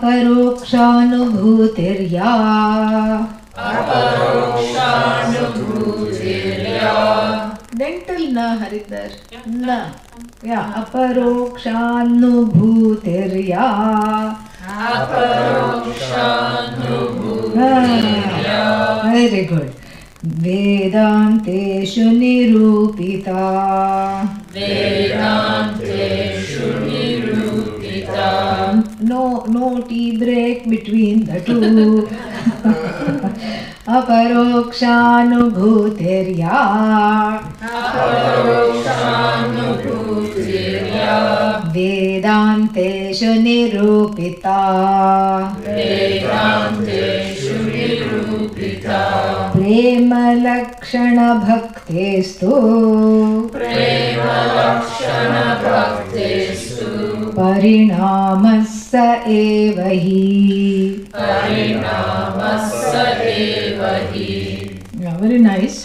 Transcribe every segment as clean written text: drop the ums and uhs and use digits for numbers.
aparokshanubhutirya. Dental na, Haridhar. Na. Yeah, aparokshanubhutirya. Very good. Vedanteshu nirupita. No tea break between the two. Aparokshanubhutirya. Vedanteshu nirupita. Prema lakshana bhaktestu. Parinamassa evahi. Yeah, very nice.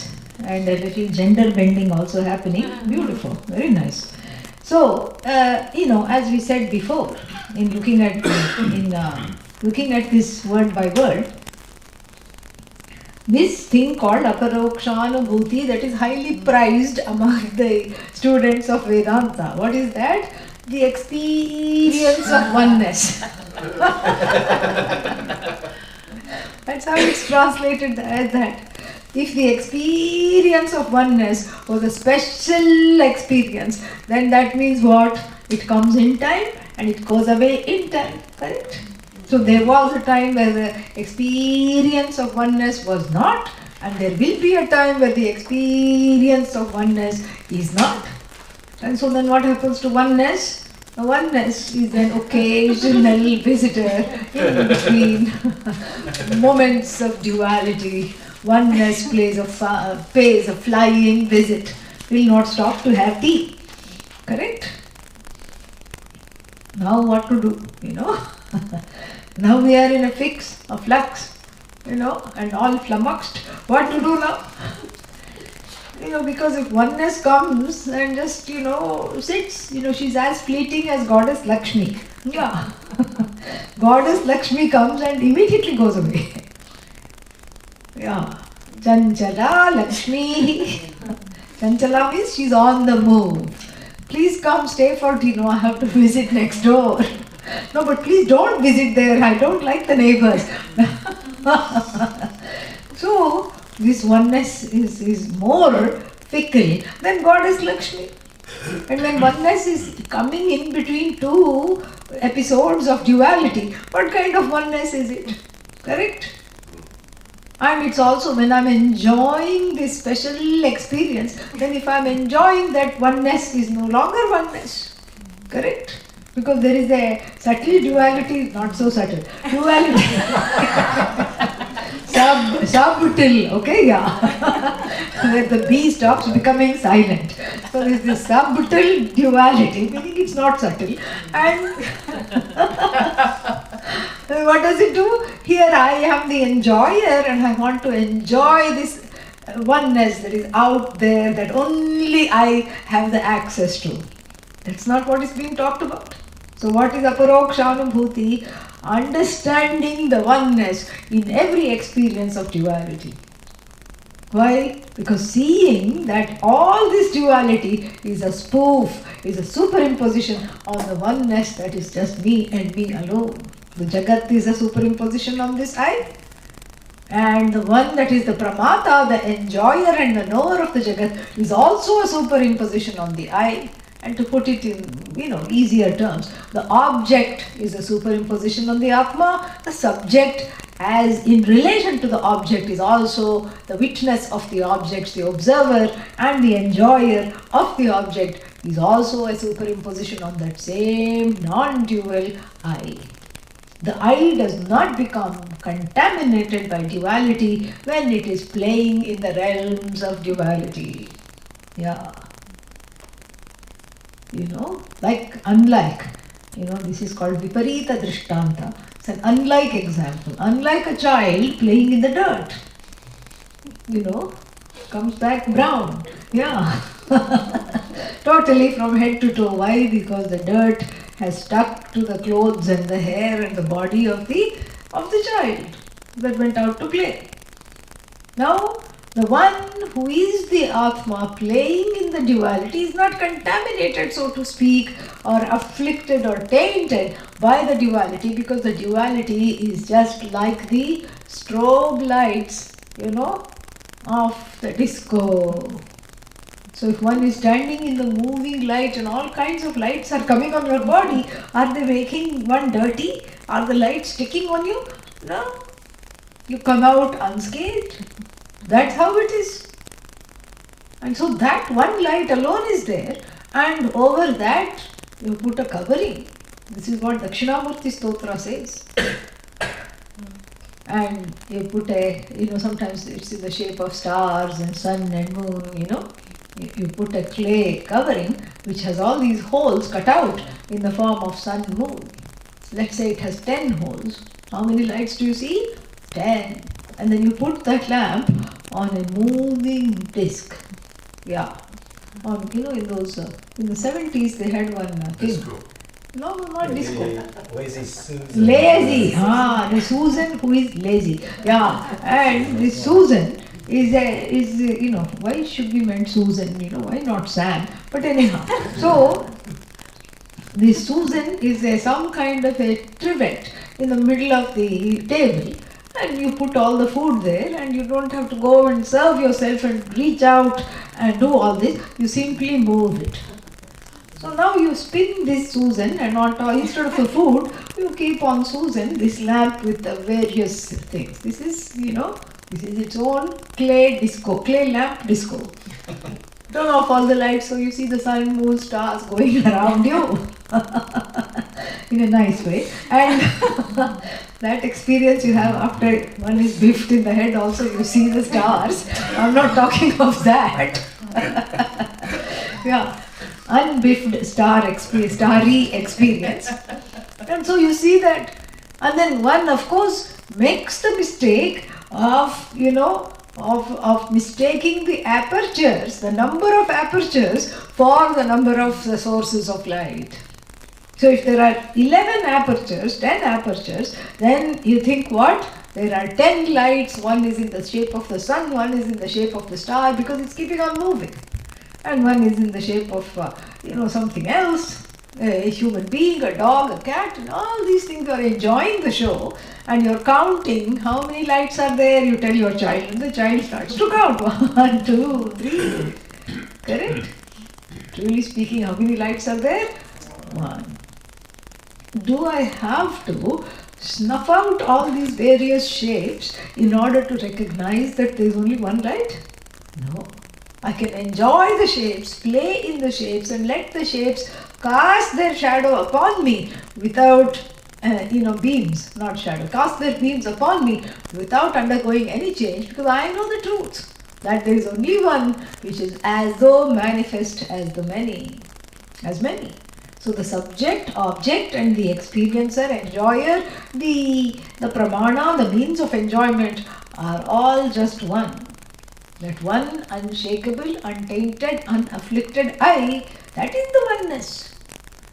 And a little gender bending also happening. Beautiful. Very nice. So, as we said before, in looking at this word by word, this thing called aparokshanubhuti, that is highly prized among the students of Vedanta. What is that? The experience of oneness. That's how it's translated as that. If the experience of oneness was a special experience, then that means what? It comes in time and it goes away in time, correct? So there was a time where the experience of oneness was not, and there will be a time where the experience of oneness is not. And so then what happens to oneness? The oneness is an occasional visitor in between moments of duality. Oneness pays a flying visit, will not stop to have tea. Correct? Now what to do, Now we are in a flux, and all flummoxed. What to do now? Because if oneness comes and just, sits, she's as fleeting as Goddess Lakshmi. Yeah. Goddess Lakshmi comes and immediately goes away. Yeah. Chanchala Lakshmi. Chanchala means she's on the move. Please come stay for dinner. I have to visit next door. No, but please don't visit there. I don't like the neighbors. So, this oneness is more fickle than Goddess Lakshmi. And when oneness is coming in between two episodes of duality, what kind of oneness is it? Correct? And it's also when I'm enjoying this special experience, then if I'm enjoying that, oneness is no longer oneness. Correct? Because there is a subtle duality, not so subtle. Duality. Subtle, okay, yeah. Where the bee stops becoming silent. So there is this subtle duality, meaning it's not subtle. And what does it do? Here I am the enjoyer and I want to enjoy this oneness that is out there that only I have the access to. That's not what is being talked about. So what is aparokshanubhuti? Understanding the oneness in every experience of duality. Why? Because seeing that all this duality is a spoof, is a superimposition on the oneness that is just me and me alone. The Jagat is a superimposition on this I. And the one that is the Pramata, the enjoyer and the knower of the Jagat, is also a superimposition on the I. And to put it in, easier terms, the object is a superimposition on the Atma. The subject, as in relation to the object, is also the witness of the object, the observer, and the enjoyer of the object is also a superimposition on that same non-dual I. The I does not become contaminated by duality when it is playing in the realms of duality. Yeah. Unlike, this is called Viparita Drishtanta. It's an unlike example. Unlike a child playing in the dirt. Comes back brown. Yeah. Totally from head to toe. Why? Because the dirt has stuck to the clothes and the hair and the body of the child that went out to play. Now, the one who is the Atma playing in the duality is not contaminated, so to speak, or afflicted or tainted by the duality, because the duality is just like the strobe lights, of the disco. So if one is standing in the moving light and all kinds of lights are coming on your body, are they making one dirty? Are the lights sticking on you? No. You come out unscathed. That's how it is. And so that one light alone is there, and over that you put a covering. This is what Dakshinamurti Stotra says. And you put sometimes it's in the shape of stars and sun and moon, You put a clay covering which has all these holes cut out in the form of sun and moon. Let's say it has 10 holes. How many lights do you see? 10. And then you put that lamp on a moving disc. Yeah. In the 70s they had one thing. Disco. No, not disco. Lazy Susan. Lazy. The Susan who is lazy. Yeah. And this Susan is why should we meant Susan? Why not Sam? But anyhow. So, this Susan is some kind of a trivet in the middle of the table. And you put all the food there, and you don't have to go and serve yourself and reach out and do all this. You simply move it. So now you spin this Susan, and on top, instead of the food, you keep on Susan this lamp with the various things. This is its own clay lamp disco. Turn off all the lights so you see the sun, moon, stars going around you in a nice way. And that experience you have after one is biffed in the head also, you see the stars. I'm not talking of that. Yeah. Unbiffed starry experience. And so you see that, and then one of course makes the mistake of mistaking the apertures, the number of apertures for the number of the sources of light. So if there are 11 apertures, 10 apertures, then you think what? There are 10 lights, one is in the shape of the sun, one is in the shape of the star, because it's keeping on moving. And one is in the shape of, something else, a human being, a dog, a cat, and all these things. You are enjoying the show, and you're counting how many lights are there. You tell your child, and the child starts to count. 1, 2, 3. Correct? Truly speaking, how many lights are there? 1. Do I have to snuff out all these various shapes in order to recognize that there is only one light? No. I can enjoy the shapes, play in the shapes, and let the shapes cast their shadow upon me without, beams, not shadow, cast their beams upon me without undergoing any change, because I know the truth, that there is only one which is as though manifest as many. So the subject, object, and the experiencer, enjoyer, the pramana, the means of enjoyment are all just one. That one unshakable, untainted, unafflicted I, that is the oneness,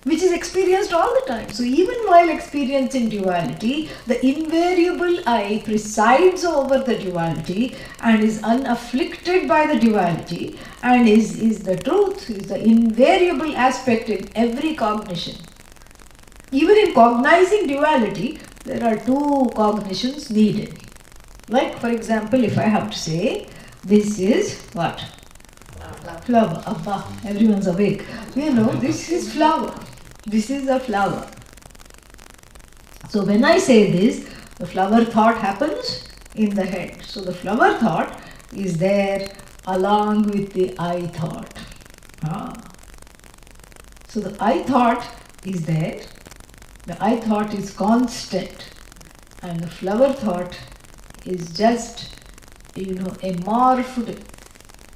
which is experienced all the time. So even while experiencing duality, the invariable I presides over the duality and is unafflicted by the duality, and is the truth, is the invariable aspect in every cognition. Even in cognizing duality, there are two cognitions needed. Like, for example, if I have to say, this is what? Flower. Abba, everyone's awake. This is flower. This is a flower. So when I say this, the flower thought happens in the head. So the flower thought is there along with the I thought. So the I thought is there. The I thought is constant. And the flower thought is just a morphed,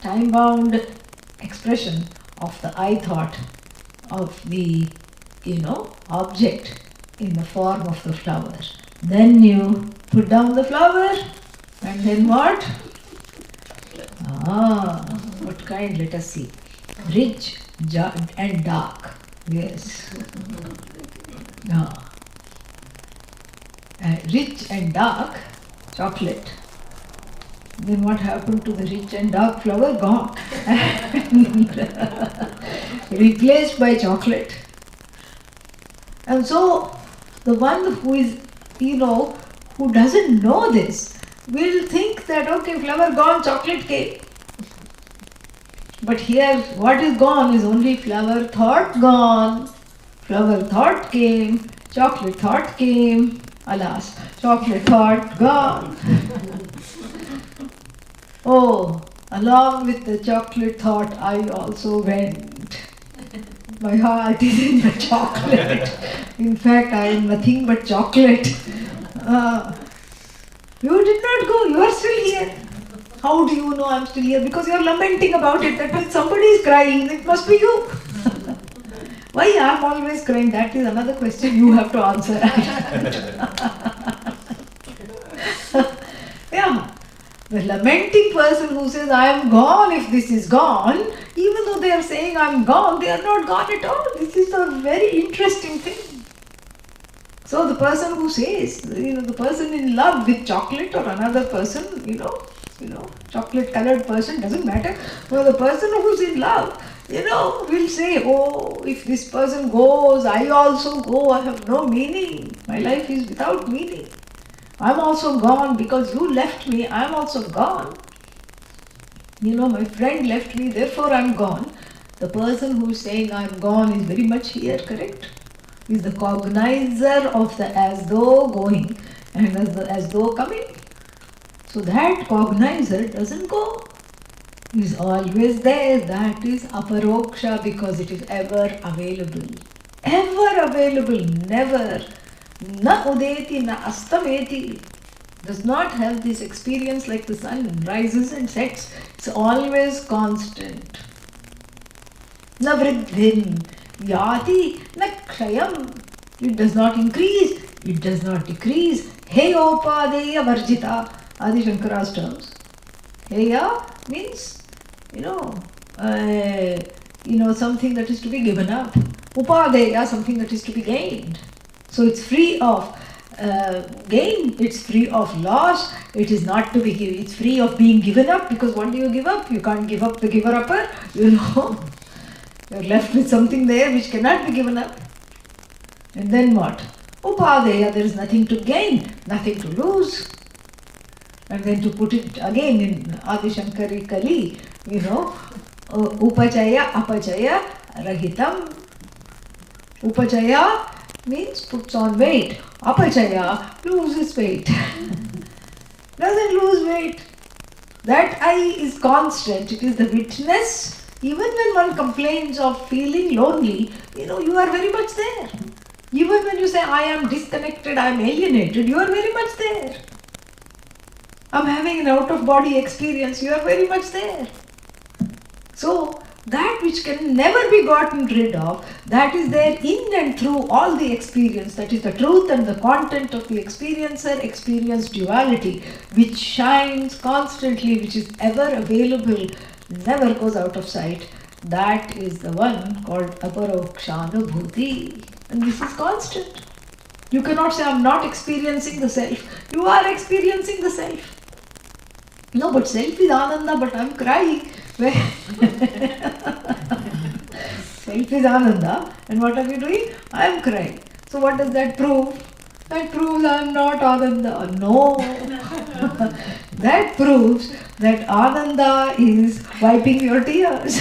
time-bound expression of the I thought of the, object in the form of the flower. Then you put down the flower, and then what? What kind? Let us see. Rich and dark. Yes. Rich and dark chocolate. Then what happened to the rich and dark flower? Gone. Replaced by chocolate. And so the one who is, who doesn't know this will think that, okay, flower gone, chocolate came. But here, what is gone is only flower thought gone. Flower thought came, chocolate thought came. Alas, chocolate thought gone. Oh, along with the chocolate thought, I also went. My heart is in the chocolate. In fact, I am nothing but chocolate. You did not go, you are still here. How do you know I am still here? Because you are lamenting about it. That means somebody is crying, it must be you. Why I am always crying? That is another question you have to answer. Yeah. The lamenting person who says, I am gone if this is gone, even though they are saying I am gone, they are not gone at all. This is a very interesting thing. So the person who says, the person in love with chocolate or another person, chocolate colored person, doesn't matter. But the person who's in love, will say, oh, if this person goes, I also go, I have no meaning. My life is without meaning. I'm also gone because you left me, I'm also gone. My friend left me, therefore I'm gone. The person who is saying I'm gone is very much here, correct? Is the cognizer of the as though going and as though coming. So that cognizer doesn't go. Is always there. That is aparoksha because it is ever available. Ever available, never. Na udeti, na astameti. Does not have this experience like the sun rises and sets. It's always constant. Na vridhim yati, na kshayam. It does not increase, it does not decrease. Heyopadeya varjita. Adi Shankara's terms. Heya means, something that is to be given up. Upadeya, something that is to be gained. So it's free of gain, it's free of loss, it is not to be given, it's free of being given up, because what do you give up? You can't give up the giver-upper, You're left with something there which cannot be given up. And then what? Upadeya, there is nothing to gain, nothing to lose. And then to put it again in Adi Shankari Kali, upachaya, apachaya, rahitam. Upachaya means puts on weight. Apachaya loses weight. Doesn't lose weight. That I is constant. It is the witness. Even when one complains of feeling lonely, you are very much there. Even when you say, I am disconnected, I am alienated, you are very much there. I'm having an out-of-body experience, you are very much there. So, that which can never be gotten rid of, that is there in and through all the experience. That is the truth and the content of the experience duality, which shines constantly, which is ever available, never goes out of sight. That is the one called aparokshanubhuti. And this is constant. You cannot say, I'm not experiencing the self. You are experiencing the self. No, but self is Ananda, but I'm crying. Self is Ananda, and what are you doing? I am crying. So what does that prove? That proves I am not Ananda. No. That proves that Ananda is wiping your tears.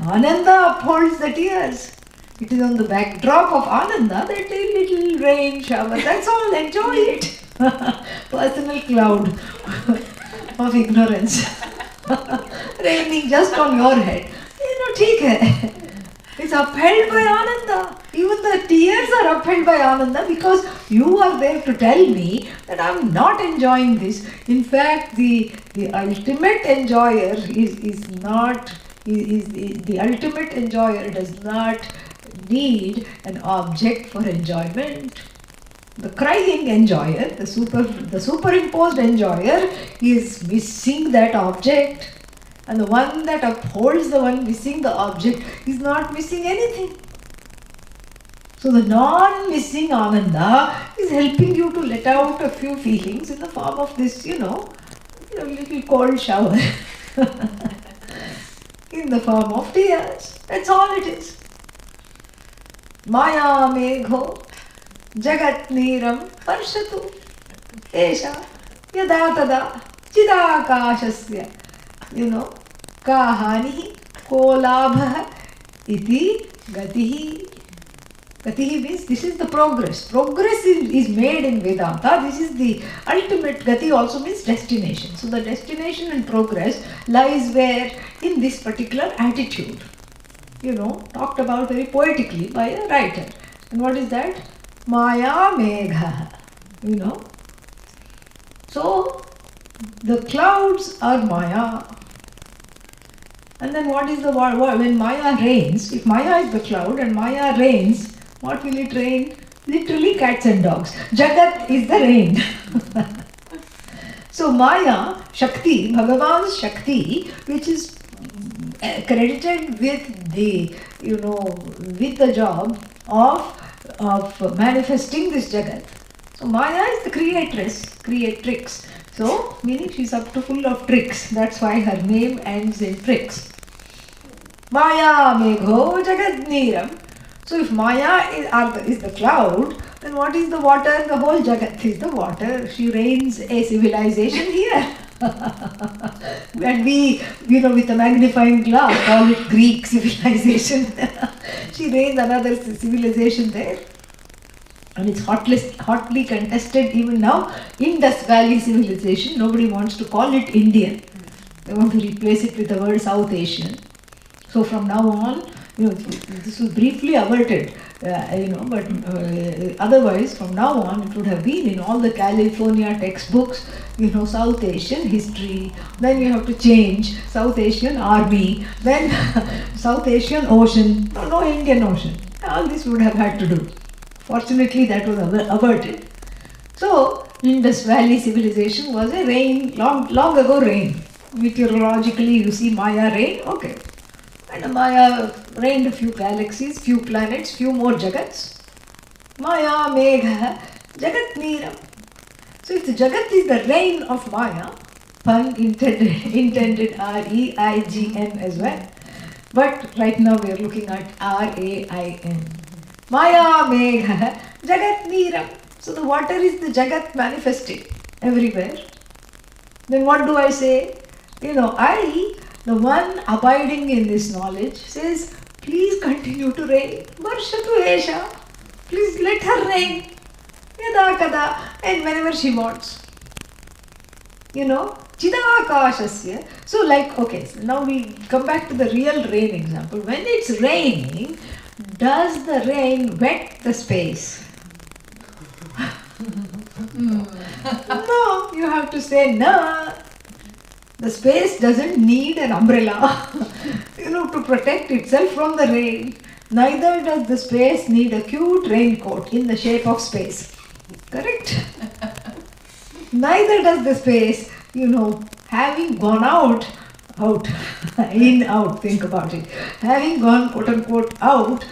Ananda upholds the tears. It is on the backdrop of Ananda that a little rain shower. That's all. Enjoy it. Personal cloud of ignorance. Raining just on your head. Theek hai. It's upheld by Ananda. Even the tears are upheld by Ananda because you are there to tell me that I'm not enjoying this. In fact, the ultimate enjoyer the ultimate enjoyer does not need an object for enjoyment. The crying enjoyer, the superimposed enjoyer is missing that object. And the one that upholds the one missing the object is not missing anything. So the non-missing Ananda is helping you to let out a few feelings in the form of this, a little cold shower. In the form of tears. That's all it is. Maya megho jagat niram parshatu esha yada tada chidakashasya kahanihi kolabha iti gatihi. Gatihi means this is the progress. Progress is made in Vedanta. This is the ultimate. Gati also means destination. So the destination and progress lies where? In this particular attitude. Talked about very poetically by a writer. And what is that? Maya megha. So the clouds are Maya. And then what is the word? When Maya rains, if Maya is the cloud and Maya rains, what will it rain? Literally cats and dogs. Jagat is the rain. So Maya, Shakti, Bhagavan's Shakti, which is credited with the, with the job of manifesting this Jagat. So Maya is the creatrix. So, meaning she's up to full of tricks. That's why her name ends in tricks. Maya megho jagat niram. So if Maya is the cloud, then what is the water? The whole Jagat is the water. She rains a civilization here. And we, with a magnifying glass, call it Greek civilization. She rains another civilization there. And it's hotly contested even now. Indus Valley civilization, nobody wants to call it Indian. They want to replace it with the word South Asian. So from now on, this was briefly averted, but otherwise from now on it would have been in all the California textbooks, South Asian history, then you have to change South Asian army, then South Asian ocean, no Indian ocean. All this would have had to do. Fortunately that was averted. So Indus Valley civilization was a rain, long ago rain. Meteorologically you see Maya rain, okay. And Maya rained a few galaxies, few planets, few more Jagats. Maya megha jagat niram. So if the Jagat is the rain of Maya, pun intended R-E-I-G-N as well. But right now we are looking at R-A-I-N. Maya megha jagat niram. So the water is the Jagat manifested everywhere. Then what do I say? The one abiding in this knowledge says, please continue to rain. Varshatu esha. Please let her rain. Yada kada. And whenever she wants. Chidakashasya. So so now we come back to the real rain example. When it's raining, does the rain wet the space? No, you have to say no. The space doesn't need an umbrella, to protect itself from the rain. Neither does the space need a cute raincoat in the shape of space. Correct? Neither does the space, having gone out, think about it. Having gone quote unquote out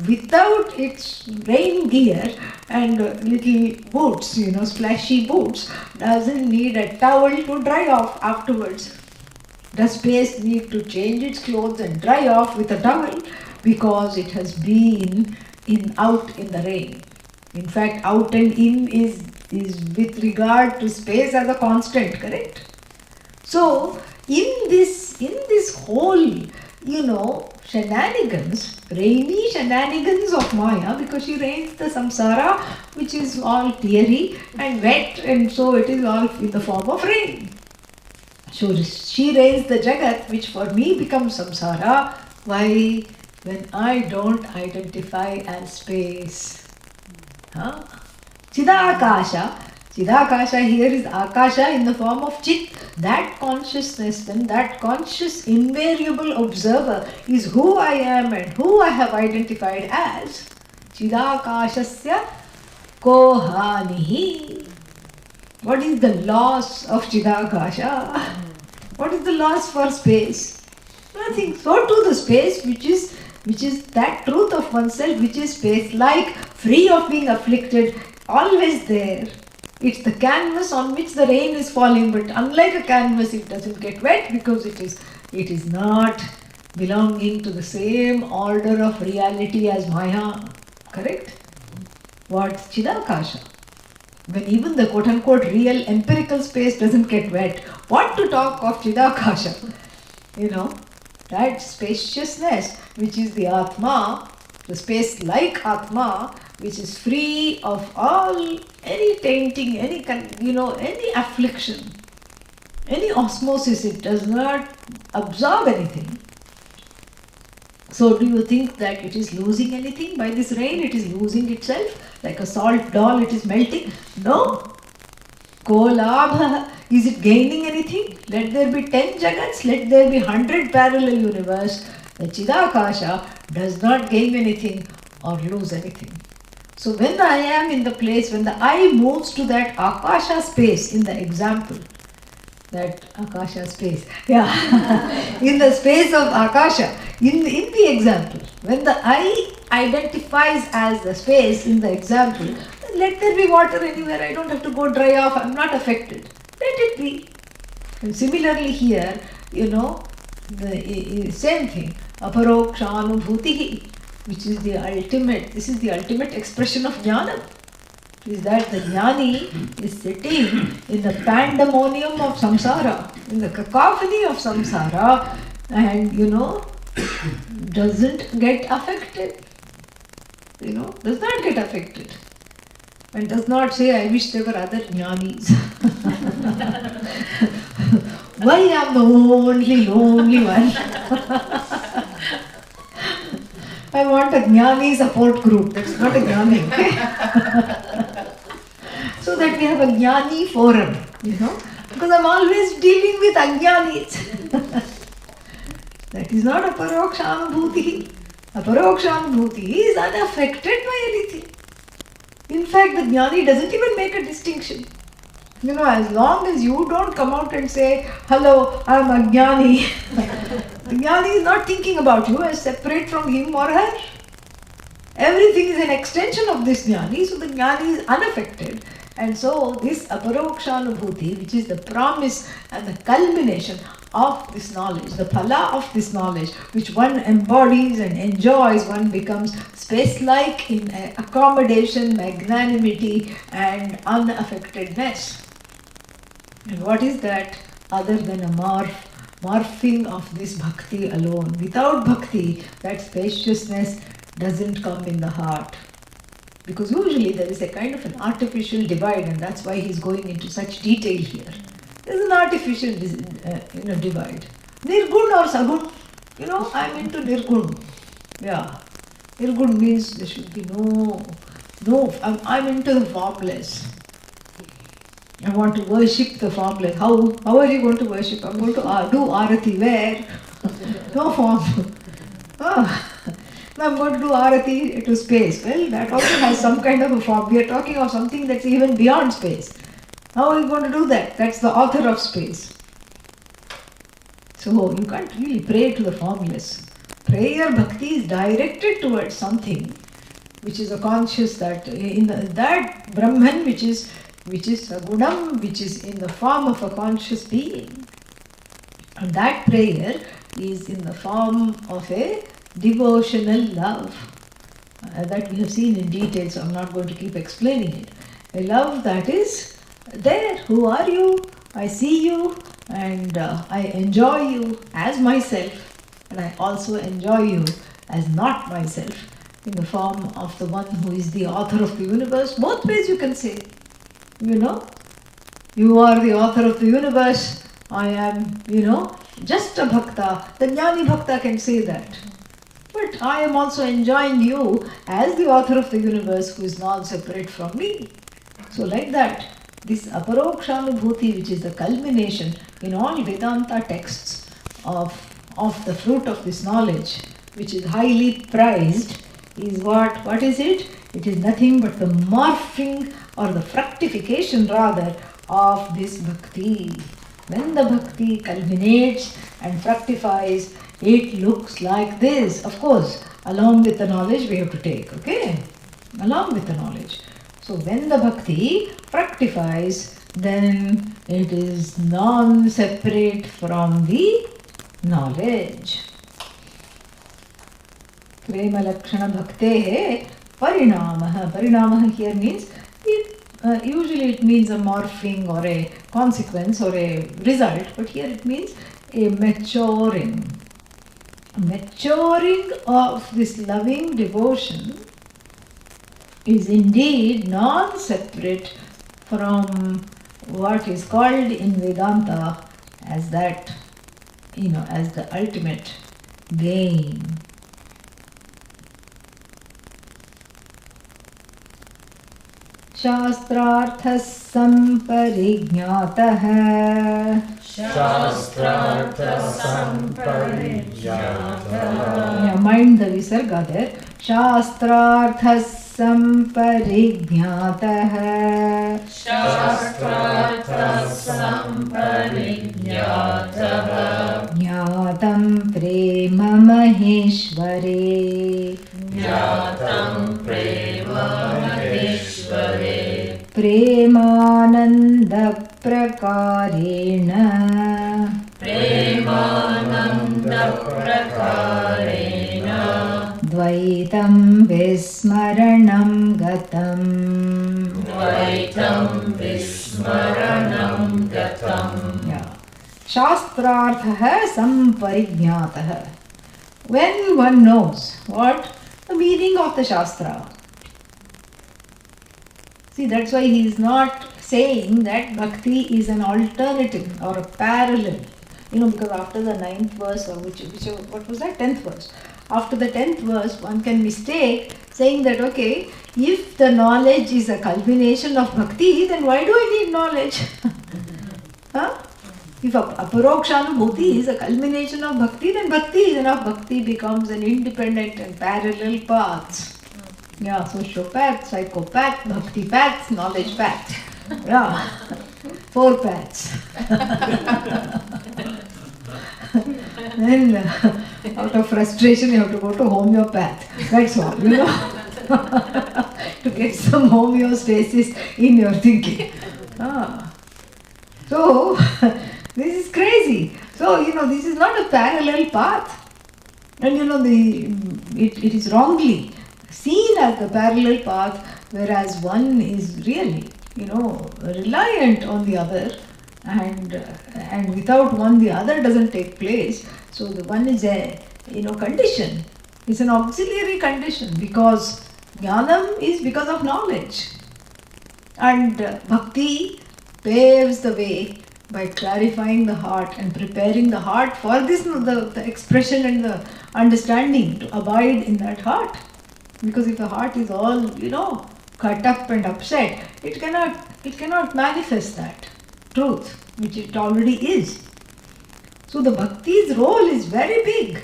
without its rain gear and little boots, splashy boots, doesn't need a towel to dry off afterwards. Does space need to change its clothes and dry off with a towel? Because it has been out in the rain. In fact, out and in is with regard to space as a constant, correct? So, in this whole, shenanigans, rainy shenanigans of Maya, because she rains the samsara, which is all teary and wet, and so it is all in the form of rain. So she rains the Jagat, which for me becomes samsara. Why? When I don't identify as space. Chidakasha. Chidakasha here is Akasha in the form of Chit. That consciousness, then that conscious invariable observer is who I am and who I have identified as. Chidakashasya kohanihi. What is the loss of Chidakasha? What is the loss for space? Nothing. So too the space which is which is that truth of oneself, which is space-like, free of being afflicted, always there. It's the canvas on which the rain is falling, but unlike a canvas, it doesn't get wet because it is not belonging to the same order of reality as Maya. Correct? What's Chidakasha? When even the quote-unquote real empirical space doesn't get wet, what to talk of Chidakasha? That spaciousness, which is the Atma, the space like Atma, which is free of any tainting, any affliction, any osmosis. It does not absorb anything. So do you think that it is losing anything by this rain? It is losing itself? Like a salt doll, it is melting? No. Ko labha. Is it gaining anything? Let there be 10 jagats, let there be 100 parallel universe. The Chidakasha does not gain anything or lose anything. So when I am in the place, when the I moves to that Akasha space, in the example, that Akasha space, in the space of Akasha, in the example, when the I identifies as the space in the example, let there be water anywhere, I don't have to go dry off, I'm not affected. Let it be. And similarly here, the same thing, aparokshanubhutihi, which is the ultimate, this is the ultimate expression of jnana, is that the jnani is sitting in the pandemonium of samsara, in the cacophony of samsara, and doesn't get affected, does not get affected, and does not say, I wish there were other jnanis. Why am the only lonely one? I want a jnani support group. That's not a jnani, okay? So that we have a jnani forum, because I'm always dealing with ajnanis. That is not a parokshanubhuti. A parokshanubhuti is unaffected by anything. In fact, the jnani doesn't even make a distinction. As long as you don't come out and say, hello, I'm a jnani, the jnani is not thinking about you as separate from him or her. Everything is an extension of this jnani, so the jnani is unaffected. And so this aparokshanubhuti, which is the promise and the culmination of this knowledge, the phala of this knowledge, which one embodies and enjoys, one becomes space-like in accommodation, magnanimity and unaffectedness. And what is that other than a morphing of this bhakti alone? Without bhakti, that spaciousness doesn't come in the heart. Because usually there is a kind of an artificial divide, and that's why he's going into such detail here. There's an artificial divide. Nirgun or sagun. I'm into nirgun. Yeah. Nirgun means there should be no, I'm into the formless. I want to worship the formless. How are you going to worship? I'm going to do arati. Where? No form. I'm going to do arati to space. Well, that also has some kind of a form. We are talking of something that's even beyond space. How are you going to do that? That's the author of space. So you can't really pray to the formless. Prayer bhakti is directed towards something which is a conscious, that Brahman which is sagunam, which is in the form of a conscious being. And that prayer is in the form of a devotional love that we have seen in detail, so I'm not going to keep explaining it. A love that is there. Who are you? I see you and I enjoy you as myself, and I also enjoy you as not myself, in the form of the one who is the author of the universe. Both ways you can say. You are the author of the universe. I am, just a bhakta. The jnani bhakta can say that. But I am also enjoying you as the author of the universe who is non-separate from me. So like that, this aparokshanubhuti, which is the culmination in all Vedanta texts of the fruit of this knowledge, which is highly prized, is what is it? It is nothing but the morphing or the fructification rather of this bhakti. When the bhakti culminates and fructifies, it looks like this. Of course, along with the knowledge we have to take, okay? Along with the knowledge. So when the bhakti fructifies, then it is non-separate from the knowledge. Prema lakshana bhaktehe parinamah. Parinamah here means, usually it means a morphing or a consequence or a result, but here it means a maturing. Maturing of this loving devotion is indeed non-separate from what is called in Vedanta as that, as the ultimate gain. Shastrarthah samparignatah. Shastrarthah samparignatah. Yeah, mind the visarga there. Shastrarthah samparignatah. Shastrarthah samparignatah. Jnatam prema maheshware. Jnatam prema maheshware. Premananda prakarena. Premananda prakarena. Advaitam vismaranam gatam. Advaitam vismaranam gatam. Yeah. Shastrarthah samparignatah. When one knows what the meaning of the Shastra. See, that's why he is not saying that bhakti is an alternative or a parallel. Because after the 9th verse, or what was that? 10th verse. After the 10th verse, one can mistake saying that, okay, if the knowledge is a culmination of bhakti, then why do I need knowledge? Huh? If aparokshanubhuti is a culmination of bhakti, then bhakti is enough. Bhakti becomes an independent and parallel path. Yeah, sociopath, psychopath, bhakti path, knowledge path. Yeah, 4 paths. Then out of frustration you have to go to homeopath. That's all, to get some homeostasis in your thinking. So, this is crazy. So, this is not a parallel path. And it is wrongly seen as the parallel path, whereas one is really, reliant on the other, and without one the other doesn't take place. So the one is a condition. It's an auxiliary condition, because jnanam is because of knowledge, and bhakti paves the way by clarifying the heart and preparing the heart for this, the expression and the understanding to abide in that heart. Because if the heart is all, cut up and upset, it cannot manifest that truth, which it already is. So the bhakti's role is very big.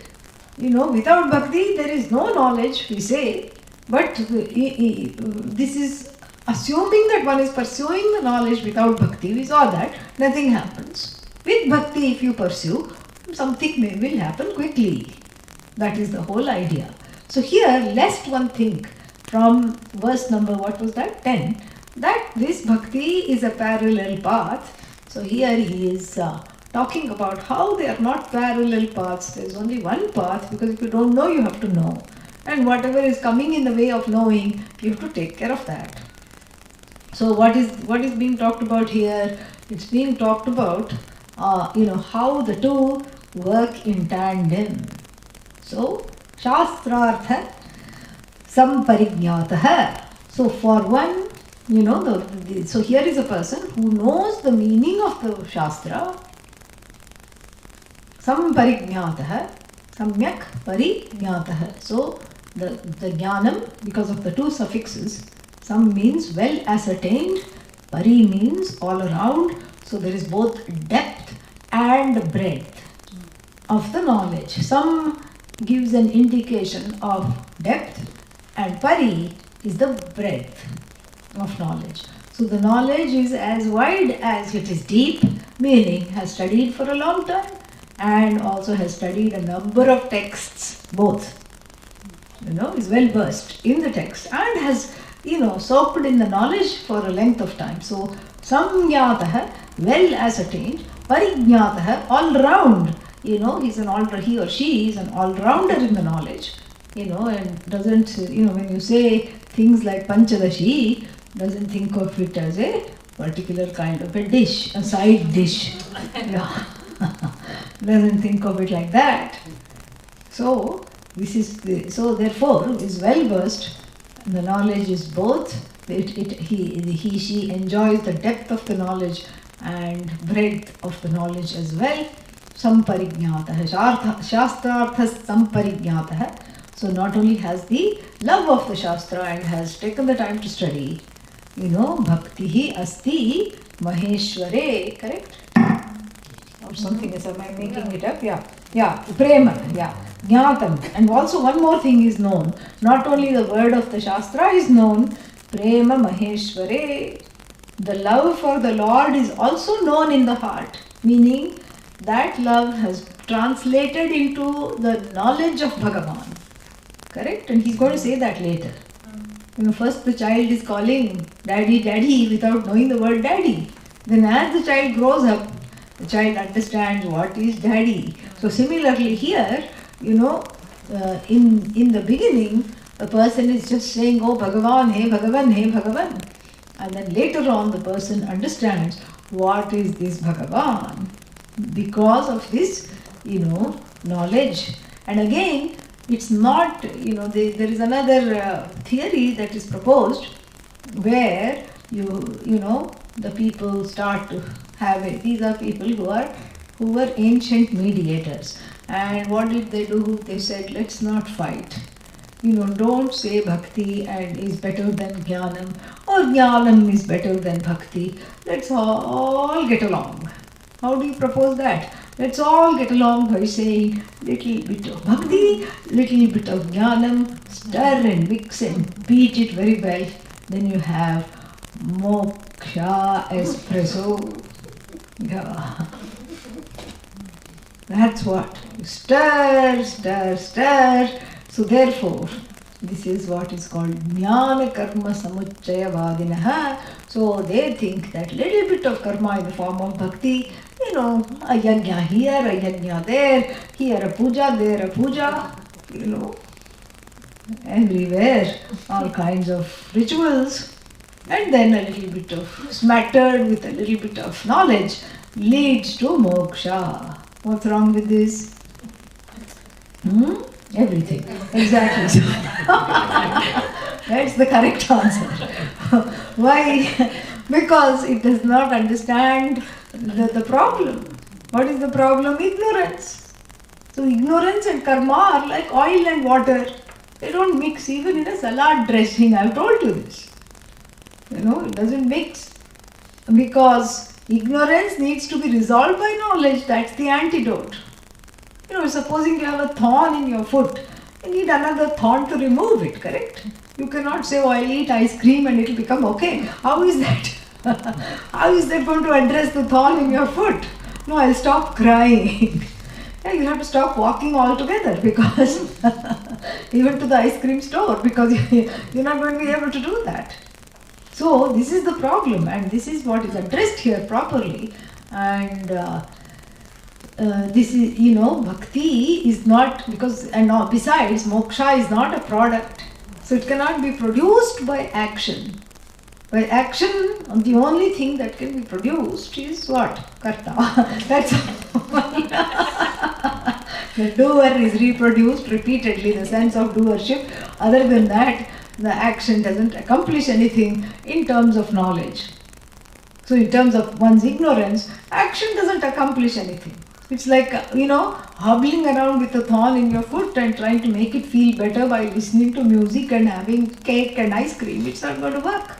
Without bhakti there is no knowledge, we say, but this is assuming that one is pursuing the knowledge without bhakti. We saw that nothing happens. With bhakti, if you pursue, something will happen quickly. That is the whole idea. So here, lest one think from verse number, 10, that this bhakti is a parallel path. So here he is talking about how they are not parallel paths. There is only one path, because if you don't know, you have to know. And whatever is coming in the way of knowing, you have to take care of that. So what is being talked about here? It's being talked about, how the two work in tandem. So, Shastrartha samparignatah. So for one, so here is a person who knows the meaning of the Shastra. Samparignatah, samyak parignatah. So the jnanam, because of the two suffixes, sam means well ascertained, pari means all around. So there is both depth and breadth of the knowledge. Sam gives an indication of depth, and pari is the breadth of knowledge. So the knowledge is as wide as it is deep, meaning has studied for a long time and also has studied a number of texts, both. is well versed in the text and has, soaked in the knowledge for a length of time. So, samyataha, well ascertained, parijnataha, all round, he's he or she is an all-rounder in the knowledge, and doesn't, when you say things like panchadashi, doesn't think of it as a particular kind of a dish, a side dish. Yeah. Doesn't think of it like that. So, so therefore, is well versed. The knowledge is both, she enjoys the depth of the knowledge and breadth of the knowledge as well. Samparignyataha, shastrarthas samparignyataha. So not only has the love of the Shastra and has taken the time to study, bhaktihi asti maheshware, correct? Or something else, am I making it up? Yeah, prema, jnatam. And also one more thing is known. Not only the word of the Shastra is known, prema maheshware. The love for the Lord is also known in the heart, meaning that love has translated into the knowledge of Bhagavan. Correct? And he's going to say that later. First the child is calling daddy, daddy without knowing the word daddy. Then as the child grows up, the child understands what is daddy. So similarly here, in the beginning, the person is just saying, oh Bhagavan, hey Bhagavan, hey Bhagavan. And then later on the person understands what is this Bhagavan because of this, knowledge. And again, it's not, there is another theory that is proposed where the people start to have it. These are people who were ancient mediators. And what did they do? They said, let's not fight. Don't say bhakti and is better than jnanam or jnanam is better than bhakti. Let's all get along. How do you propose that? Let's all get along by saying little bit of bhakti, little bit of jnanam, stir and mix and beat it very well. Then you have moksha espresso. Yeah. That's what. Stir, stir, stir. So therefore, this is what is called jnana karma samuchaya vadinaha. So they think that little bit of karma in the form of bhakti, a yajna here, a yajna there, here a puja, there a puja, everywhere, all kinds of rituals, and then a little bit of, smattered with a little bit of knowledge, leads to moksha. What's wrong with this? Everything. Exactly. That's the correct answer. Why? Because it does not understand the problem. What is the problem? Ignorance. So ignorance and karma are like oil and water. They don't mix even in a salad dressing. I've told you this. It doesn't mix. Because ignorance needs to be resolved by knowledge. That's the antidote. Supposing you have a thorn in your foot, you need another thorn to remove it, correct? You cannot say, oh, I'll eat ice cream and it'll become okay. How is that? How is that going to address the thorn in your foot? No, I'll stop crying. Yeah, you have to stop walking altogether because even to the ice cream store, because you're not going to be able to do that. So this is the problem, and this is what is addressed here properly. And this is, bhakti is not, besides, moksha is not a product. So it cannot be produced by action. By action, the only thing that can be produced is what? Karta. That's all. The doer is reproduced repeatedly, the sense of doership. Other than that, the action doesn't accomplish anything in terms of knowledge. So in terms of one's ignorance, action doesn't accomplish anything. It's like, hobbling around with a thorn in your foot and trying to make it feel better by listening to music and having cake and ice cream. It's not going to work.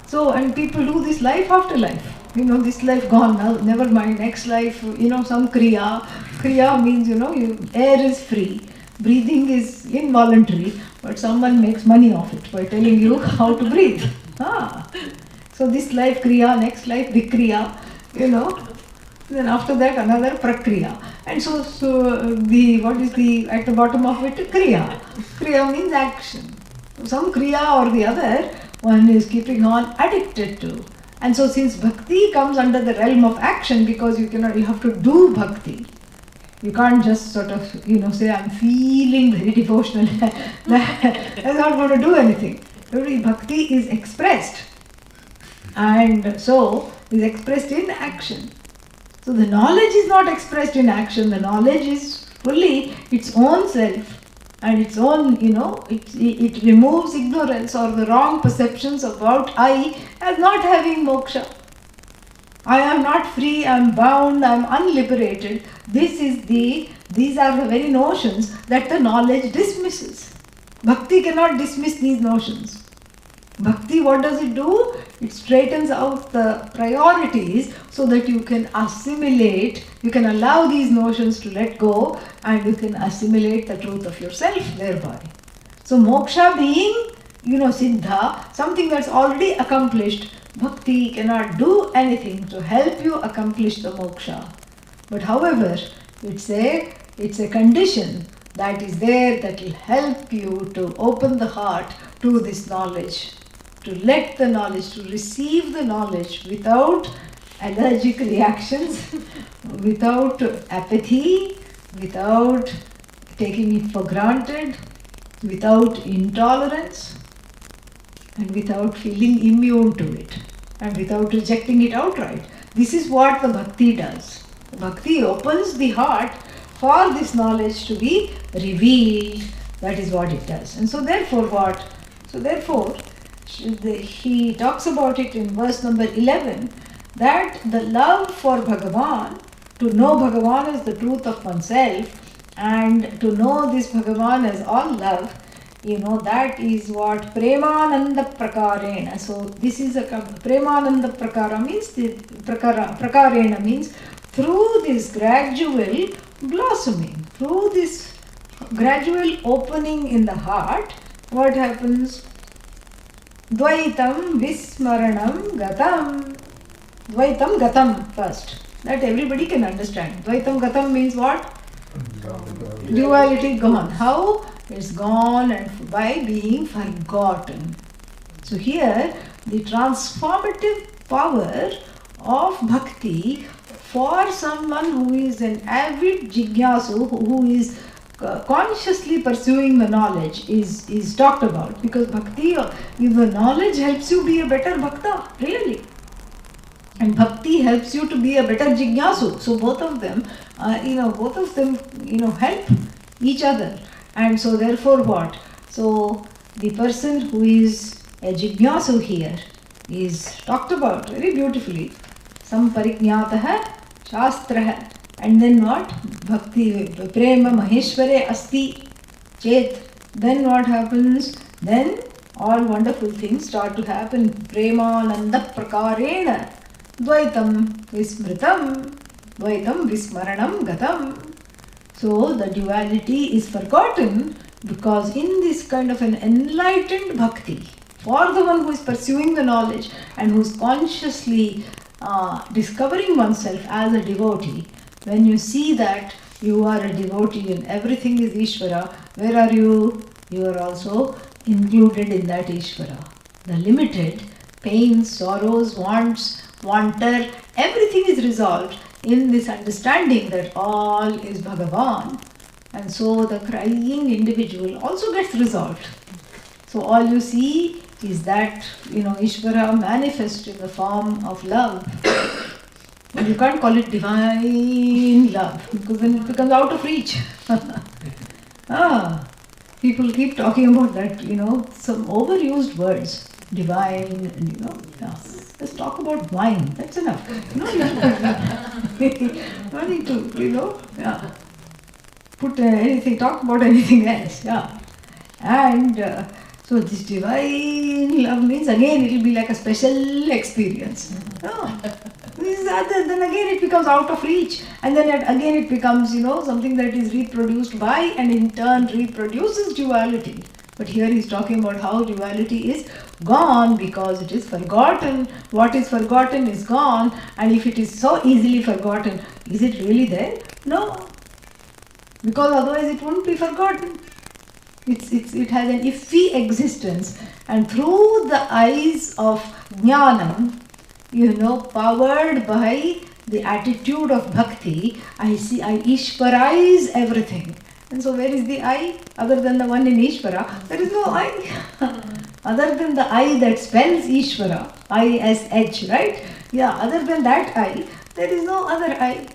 So, and people do this life after life. This life gone now, never mind, next life, some kriya. Kriya means, air is free. Breathing is involuntary, but someone makes money off it by telling you how to breathe. So this life kriya, next life vikriya, Then after that another prakriya. And so what is the at the bottom of it? Kriya. Kriya means action. Some kriya or the other one is keeping on addicted to. And so since bhakti comes under the realm of action, because you have to do bhakti. You can't just sort of, say I'm feeling very devotional. That's not going to do anything. Bhakti is expressed. And so is expressed in action. So the knowledge is not expressed in action. The knowledge is fully its own self. And its own, it removes ignorance or the wrong perceptions about I as not having moksha. I am not free, I am bound, I am unliberated. These are the very notions that the knowledge dismisses. Bhakti cannot dismiss these notions. Bhakti, what does it do? It straightens out the priorities so that you can assimilate, you can allow these notions to let go and you can assimilate the truth of yourself thereby. So moksha being, siddha, something that's already accomplished, bhakti cannot do anything to help you accomplish the moksha. But however, it's a condition that is there that will help you to open the heart to this knowledge, to let the knowledge, to receive the knowledge without allergic reactions, without apathy, without taking it for granted, without intolerance, and without feeling immune to it, and without rejecting it outright. This is what the bhakti does. The bhakti opens the heart for this knowledge to be revealed. That is what it does. And so therefore what? So therefore, he talks about it in verse number 11, that the love for Bhagavan, to know Bhagavan as the truth of oneself, and to know this Bhagavan as all love, that is what Premananda Prakarena. So this is a Premananda Prakara means Prakarena means through this gradual blossoming, through this gradual opening in the heart, what happens? Advaitam Vismaranam Gatam. Advaitam Gatam first. That everybody can understand. Advaitam Gatam means what? Duality gone. How? It's gone and by being forgotten. So here the transformative power of bhakti for someone who is an avid jigyasu, who is consciously pursuing the knowledge is talked about, because bhakti, the knowledge helps you be a better bhakta, really. And bhakti helps you to be a better jigyasu. So both of them, help each other. And so therefore what? So the person who is a jigyasu here is talked about very beautifully. Sampariknyataha shastraha. And then what? Bhakti, prema maheshware asti chet. Then what happens? Then all wonderful things start to happen. Premananda prakarena. Dvaitam vismritam. Dvaitam vismaranam gatam. So the duality is forgotten, because in this kind of an enlightened bhakti, for the one who is pursuing the knowledge and who is consciously discovering oneself as a devotee, when you see that you are a devotee and everything is Ishvara, where are you? You are also included in that Ishvara. The limited pains, sorrows, wants, wanter, everything is resolved in this understanding that all is Bhagavan. And so the crying individual also gets resolved. So all you see is that, Ishvara manifest in the form of love. And you can't call it divine love, because then it becomes out of reach. People keep talking about that, some overused words, divine, and let's talk about wine, that's enough. No need to, put anything, talk about anything else, And so this divine love means, again, it will be like a special experience. Then again it becomes out of reach, and then again it becomes, something that is reproduced by and in turn reproduces duality. But here he's talking about how duality is gone because it is forgotten. What is forgotten is gone, and if it is so easily forgotten, is it really there? No, because otherwise it won't be forgotten. It has an iffy existence, and through the eyes of jnanam, powered by the attitude of bhakti, I Ishvaraize everything. And so where is the I? Other than the one in Ishvara, there is no I. Other than the I that spells Ishvara, I-S-H, right? Yeah, other than that I, there is no other I.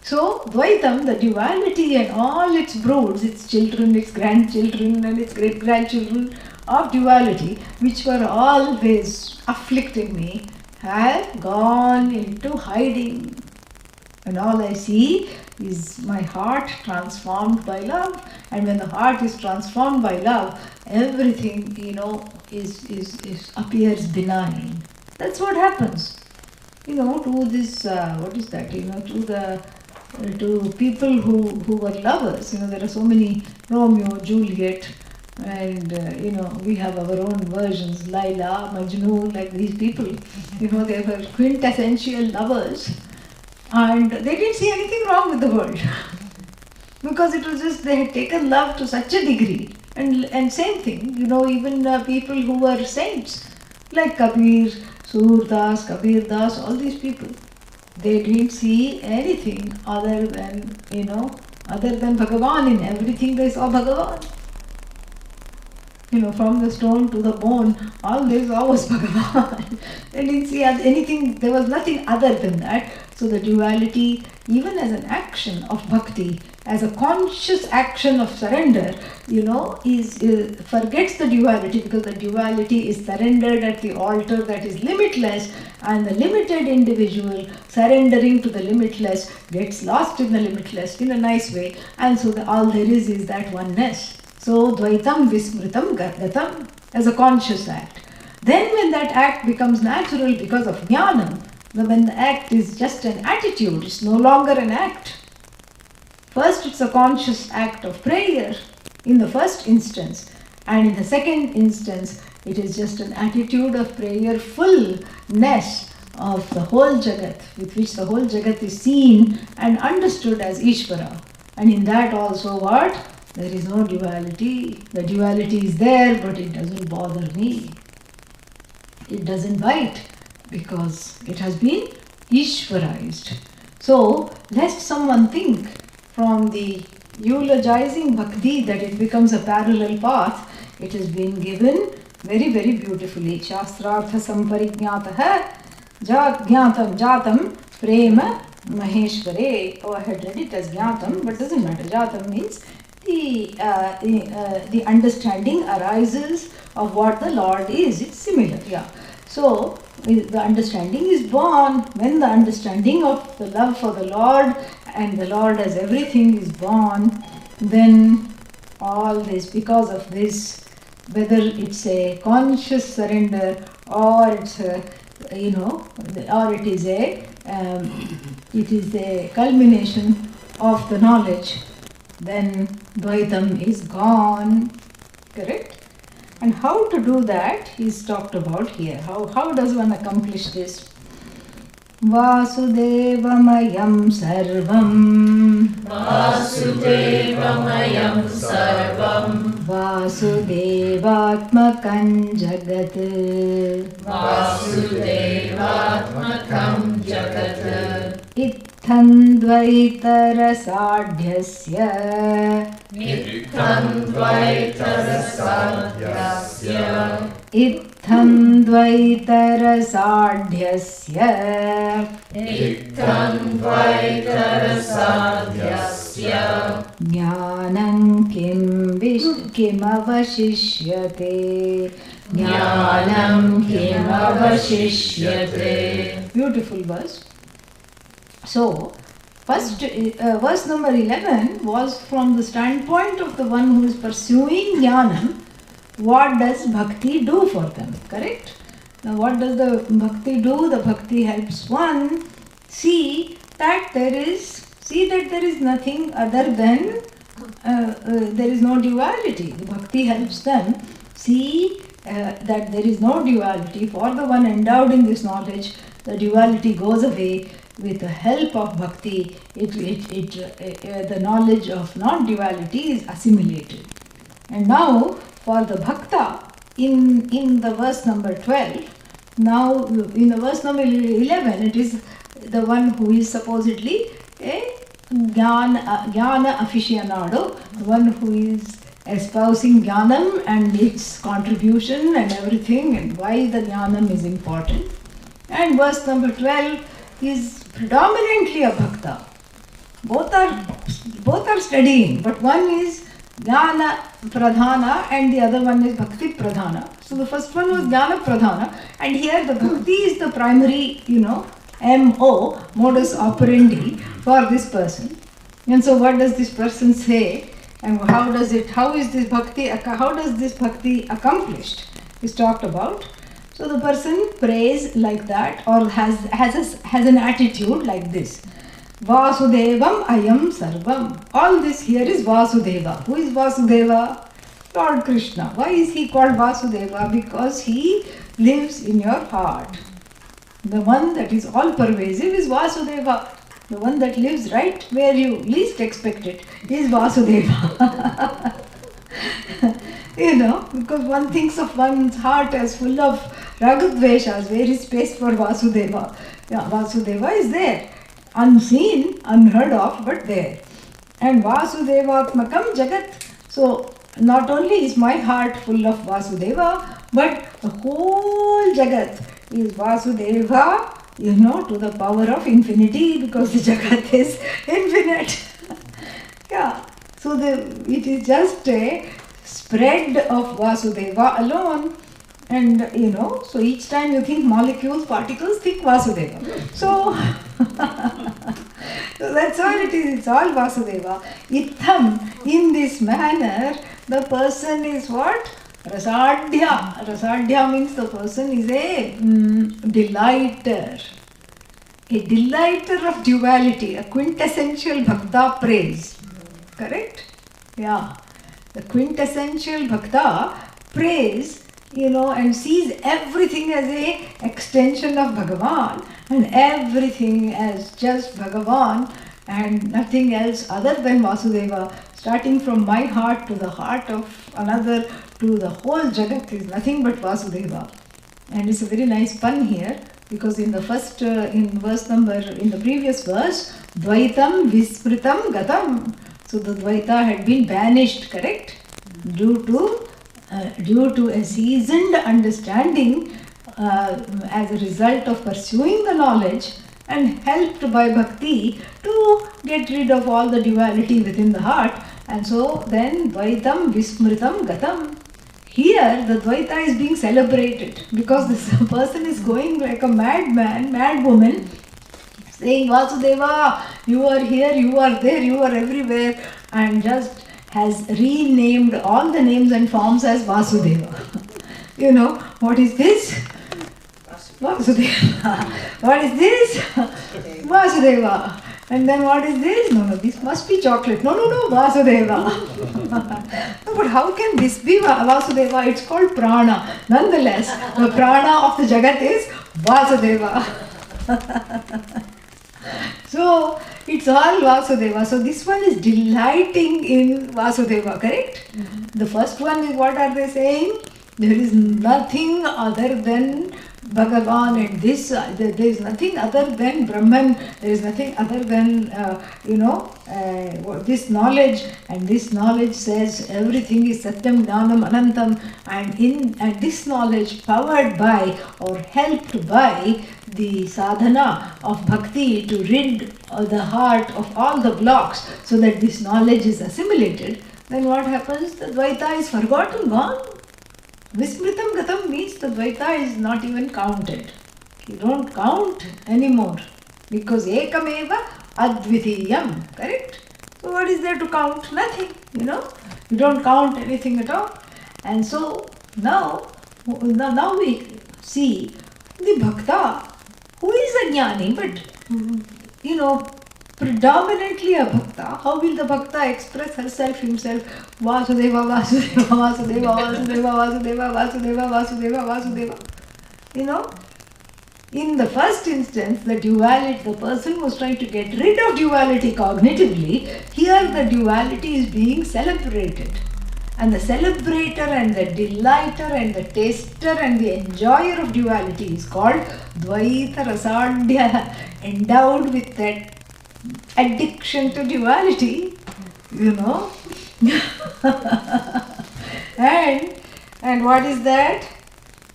So, Dvaitam, the duality and all its broods, its children, its grandchildren and its great-grandchildren of duality, which were always afflicting me, have gone into hiding. And all I see is my heart transformed by love. And when the heart is transformed by love, everything, appears benign. That's what happens. To this, to people who were lovers. There are so many Romeo, Juliet, and we have our own versions, Laila, Majnu, like these people. They were quintessential lovers, and they didn't see anything wrong with the world because it was just they had taken love to such a degree. And same thing, even people who were saints like Kabir, Surdas, Kabir Das, all these people, they didn't see anything other than Bhagavan. In everything they saw Bhagavan. From the stone to the bone, all they saw was Bhagavan. They didn't see anything, there was nothing other than that. So the duality, even as an action of bhakti, as a conscious action of surrender, forgets the duality, because the duality is surrendered at the altar that is limitless, and the limited individual surrendering to the limitless gets lost in the limitless in a nice way, and so all there is that oneness. So Dvaitam Vismritam Gargatam, as a conscious act. Then when that act becomes natural because of jnanam, when the act is just an attitude, it's no longer an act. First it's a conscious act of prayer in the first instance, and in the second instance it is just an attitude of prayerfulness of the whole Jagat, with which the whole Jagat is seen and understood as Ishvara. And in that also what? There is no duality. The duality is there, but it doesn't bother me. It doesn't bite, because it has been Ishvarized. So, lest someone think from the eulogizing bhakti that it becomes a parallel path, it has been given very, very beautifully. Shastrartha samparijñātah jñātam jatam prema maheshvare. Oh, I had read it as jñātam, but doesn't matter. Jatam means the understanding arises of what the Lord is. It's similar, yeah. So, the understanding is born. When the understanding of the love for the Lord and the Lord as everything is born, then all this, because of this, whether it's a conscious surrender or it's a, or it is a culmination of the knowledge, then Dvaitam is gone. Correct? And how to do that is talked about here. How does one accomplish this? Vasudevamayam sarvam. Vasudevamayam sarvam. Vasudevatmakam jagat. Vasudevatmakam jagat. Ithandvaitarasadhyasya. Ithandvaitarasadhyasya. Ithandvaitarasadhyasya. Ithandvaitarasadhyasya. Jnanam kimavashishyate. Jnanam kimavashishyate. Beautiful verse. So, first, verse number 11 was from the standpoint of the one who is pursuing jnanam. What does bhakti do for them? Correct? Now, what does the bhakti do? The bhakti helps one see that there is nothing other than there is no duality. The bhakti helps them see that there is no duality, for the one endowed in this knowledge, the duality goes away. With the help of bhakti, the knowledge of non-duality is assimilated. And now, for the bhakta, in the verse number 12, now in the verse number 11, it is the one who is supposedly a jnana aficionado, the one who is espousing jnanam and its contribution and everything, and why the jnanam is important. And verse number 12 is predominantly a bhakta. Both are studying, but one is jnana pradhana and the other one is bhakti pradhana. So the first one was jnana pradhana, and here the bhakti is the primary, MO, modus operandi for this person. And so what does this person say, and how does this bhakti accomplished is talked about. So the person prays like that, or has an attitude like this. Vasudevam ayam sarvam. All this here is Vasudeva. Who is Vasudeva? Lord Krishna. Why is he called Vasudeva? Because he lives in your heart. The one that is all pervasive is Vasudeva. The one that lives right where you least expect it is Vasudeva. Because one thinks of one's heart as full of ragadveshas. Where is space for Vasudeva? Yeah, Vasudeva is there. Unseen, unheard of, but there. And Vasudevatmakam Jagat. So, not only is my heart full of Vasudeva, but the whole Jagat is Vasudeva, to the power of infinity, because the Jagat is infinite. Yeah. So, it is just a spread of Vasudeva alone. And, so each time you think molecules, particles, think Vasudeva. So, so that's all it is. It's all Vasudeva. Itham, in this manner, the person is what? Rasadhya. Rasadhya means the person is a delighter. A delighter of duality, a quintessential bhakta praise. Correct? Yeah. The quintessential bhakta praise, and sees everything as a extension of Bhagavan, and everything as just Bhagavan and nothing else other than Vasudeva, starting from my heart to the heart of another to the whole Jagat is nothing but Vasudeva. And it's a very nice pun here, because in the first, in the previous verse, Dvaitam Vismritam Gatam. So the Dvaita had been banished, correct? Due to a seasoned understanding as a result of pursuing the knowledge, and helped by bhakti to get rid of all the duality within the heart. And so then Dvaitam Vismritam Gatam. Here the Dvaita is being celebrated, because this person is going like a madman, mad woman, saying, Vasudeva, you are here, you are there, you are everywhere, and just has renamed all the names and forms as Vasudeva. What is this? Vasudeva. What is this? Vasudeva. And then what is this? No, this must be chocolate. No, Vasudeva. No, but how can this be Vasudeva? It's called prana. Nonetheless, the prana of the Jagat is Vasudeva. So, it's all Vasudeva. So, this one is delighting in Vasudeva, correct? Mm-hmm. The first one is, what are they saying? There is nothing other than Bhagavan, and this, there is nothing other than Brahman, there is nothing other than, this knowledge, and this knowledge says everything is Satyam, Jnanam, Anantam, and this knowledge powered by or helped by the sadhana of bhakti to rid the heart of all the blocks so that this knowledge is assimilated, then what happens? The Dvaita is forgotten, gone. Vismritam Gatam means the Dvaita is not even counted. You don't count anymore, because Ekameva Advitiyam, correct? So what is there to count? Nothing, You don't count anything at all. And so now we see the Bhakta, who is a Jnani, but, predominantly a bhakta, how will the bhakta express herself, himself? Vasudeva, Vasudeva, Vasudeva, Vasudeva, Vasudeva, Vasudeva, Vasudeva, Vasudeva. You know, in the first instance, the duality, the person was trying to get rid of duality cognitively. Here the duality is being celebrated. And the celebrator and the delighter and the taster and the enjoyer of duality is called Advaita Rasadhya, endowed with that addiction to duality, you know. and what is that?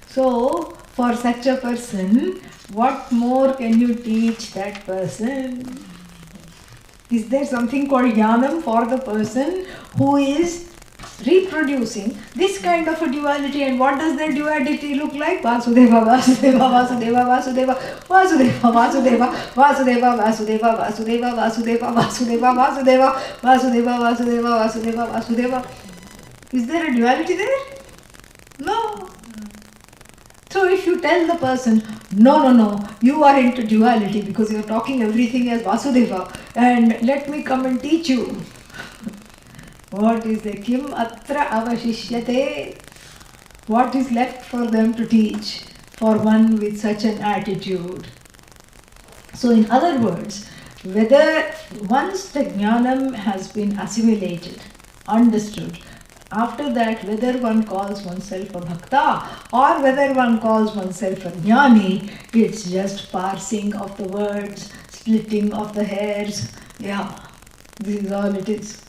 So, for such a person, what more can you teach that person? Is there something called jnanam for the person who is reproducing this kind of a duality? And what does that duality look like? Vasudeva, Vasudeva, Vasudeva, Vasudeva, Vasudeva, Vasudeva, Vasudeva, Vasudeva, Vasudeva, Vasudeva, Vasudeva, Vasudeva, Vasudeva, Vasudeva, Vasudeva, Vasudeva. Is there a duality there? No. So if you tell the person, no, you are into duality because you are talking everything as Vasudeva, and let me come and teach you. What is the kim atra avashishyate? What is left for them to teach for one with such an attitude? So in other words, whether once the jnanam has been assimilated, understood, after that whether one calls oneself a bhakta or whether one calls oneself a jnani, it's just parsing of the words, splitting of the hairs. Yeah, this is all it is.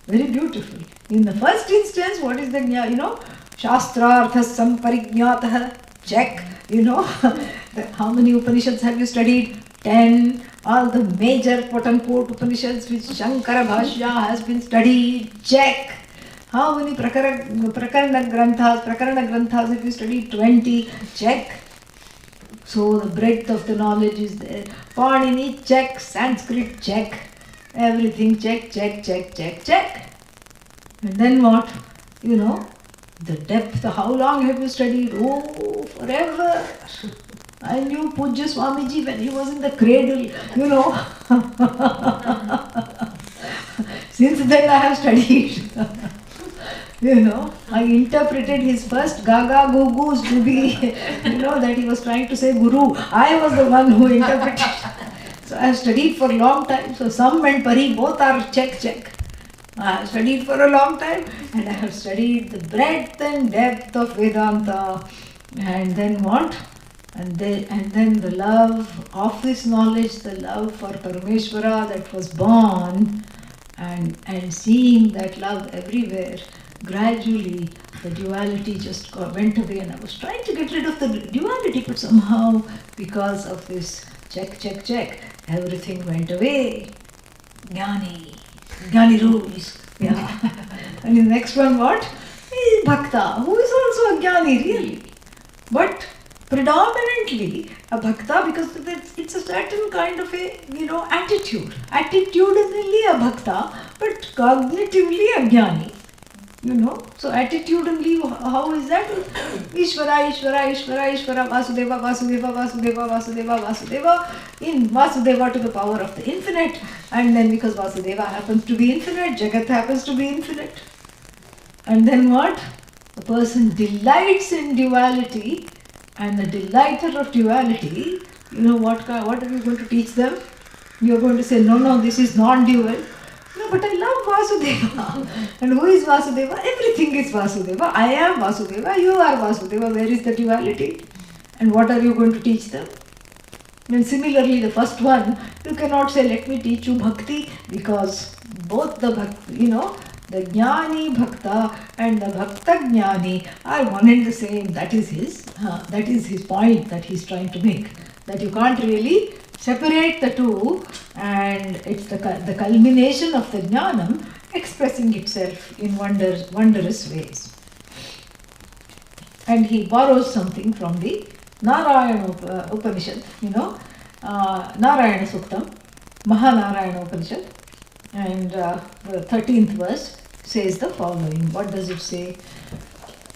Very beautiful. In the first instance, what is the jnana? You know, Shastrartha Samparignyatah, check, you know. How many Upanishads have you studied? 10. All the major quote-unquote Upanishads which Shankara Bhashya has been studied, check. How many Prakarana Granthas have you studied? 20, check. So the breadth of the knowledge is there. Panini, check. Sanskrit, check. Everything, check. And then what? You know, the depth, how long have you studied? Oh, forever. I knew Pujya Swamiji when he was in the cradle, you know. Since then I have studied. You know, I interpreted his first gaga gugus to be, you know, that he was trying to say Guru. I was the one who interpreted. So I have studied for a long time. So Sam and Pari both are check. I have studied for a long time and I have studied the breadth and depth of Vedanta. And then what? And then the love of this knowledge, the love for Parameshwara that was born, and seeing that love everywhere. Gradually, the duality just went away, and I was trying to get rid of the duality, but somehow, because of this check, everything went away. Jnani rules. Yeah. And the next one, what? Is Bhakta, who is also a Jnani, really. But predominantly a Bhakta, because it's a certain kind of a, you know, attitude. Attitudinally a Bhakta, but cognitively a Jnani. You know, so attitudinally, how is that? Ishvara, Vasudeva, in Vasudeva to the power of the infinite, and then because Vasudeva happens to be infinite, Jagat happens to be infinite. And then what? The person delights in duality, and the delighter of duality, you know, what are you going to teach them? You are going to say, no, this is non-dual. No, but I love Vasudeva. And who is Vasudeva? Everything is Vasudeva. I am Vasudeva, you are Vasudeva. Where is the duality? And what are you going to teach them? And similarly, the first one, you cannot say, let me teach you Bhakti, because both the Bhakti, you know, the Jnani Bhakta and the Bhakta Jnani are one and the same. That is his point that he is trying to make. That you can't really separate the two, and it's the culmination of the Jnanam expressing itself in wondrous ways. And he borrows something from the Narayana Upanishad, you know, Narayana Suktam, Mahanarayana Upanishad, and the 13th verse says the following. What does it say?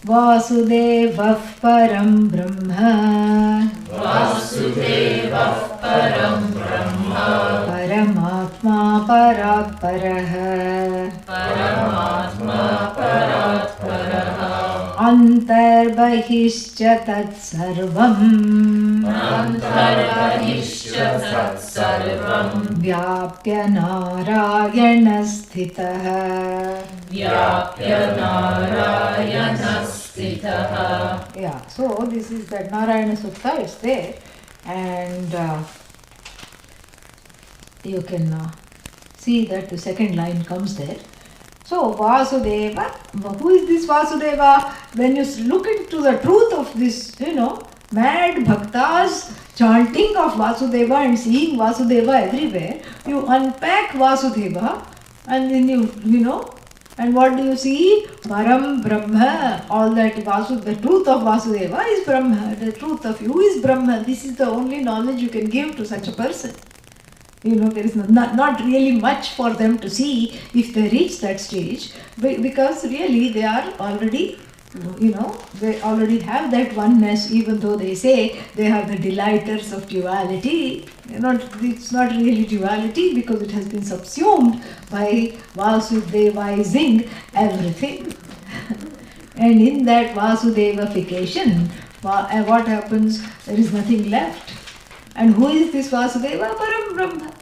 Vasudevah param brahma, Vasudevah param brahma, param Paramatma parat paraha. Paramatma parat paraha. Antarbahishcha tat sarvam. Antarbahishcha tat sarvam. Vyapya narayana sthitaha. Vyapya narayana sthitaha. Yeah, so this is that Narayana Sutta, it's there, and you can see that the second line comes there. So Vasudeva, who is this Vasudeva? When you look into the truth of this, mad bhaktas chanting of Vasudeva and seeing Vasudeva everywhere, you unpack Vasudeva and then and what do you see? Param Brahma. All that the truth of Vasudeva is Brahma. The truth of you is Brahma. This is the only knowledge you can give to such a person. There is not really much for them to see if they reach that stage, because really they are already, they already have that oneness, even though they say they are the delighters of duality. It's not really duality because it has been subsumed by Vasudevaizing everything. And in that Vasudevification, what happens? There is nothing left. And who is this Vasudeva? Param Brahma,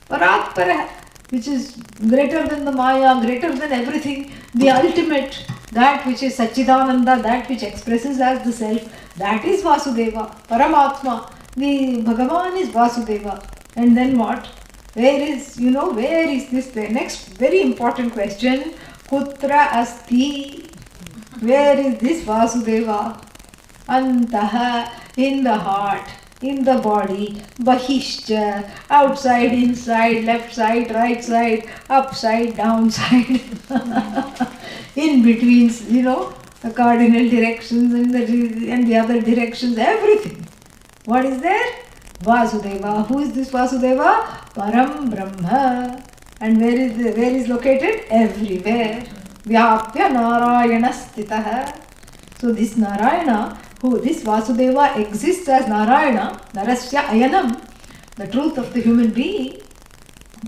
Parat Paraha, which is greater than the Maya, greater than everything, the ultimate, that which is Satchidananda, that which expresses as the self, that is Vasudeva, Paramatma. The Bhagavan is Vasudeva. And then what? Where is this? The next very important question, Kutra Asti? Where is this Vasudeva? Antaha, in the heart, in the body, Bahishcha, outside, inside, left side, right side, upside, downside, in between, the cardinal directions and the other directions, everything. What is there? Vasudeva. Who is this Vasudeva? Param Brahma. And where is located? Everywhere. Vyapya Narayana Sthitaha. So this Narayana, this Vasudeva exists as Narayana, Narasya Ayanam, the truth of the human being,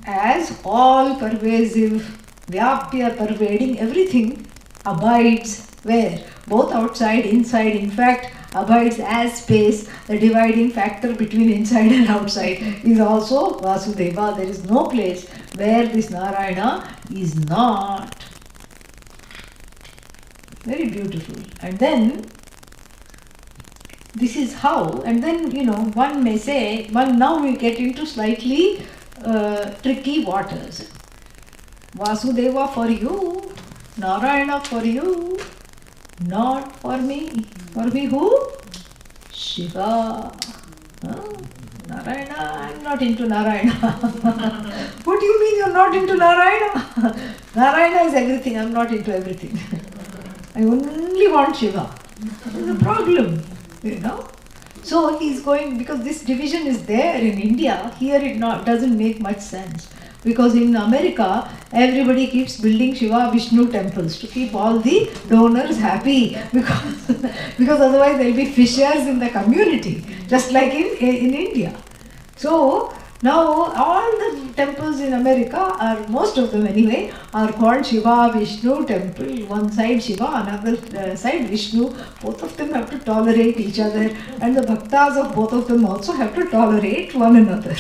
as all pervasive, Vyapya, pervading everything, abides where? Both outside, inside, in fact, abides as space. The dividing factor between inside and outside is also Vasudeva. There is no place where this Narayana is not. Very beautiful. And then, this is how, and then, one may say, now we get into slightly tricky waters. Vasudeva for you, Narayana for you, not for me. For me who? Shiva. Narayana, I'm not into Narayana. What do you mean you're not into Narayana? Narayana is everything, I'm not into everything. I only want Shiva. There's a problem, So he's going, because this division is there in India, here it doesn't make much sense. Because in America, everybody keeps building Shiva Vishnu temples to keep all the donors happy, because otherwise there will be fissures in the community, just like in India. So now all the temples in America, most of them anyway, are called Shiva Vishnu temple. One side Shiva, another side Vishnu. Both of them have to tolerate each other, and the bhaktas of both of them also have to tolerate one another.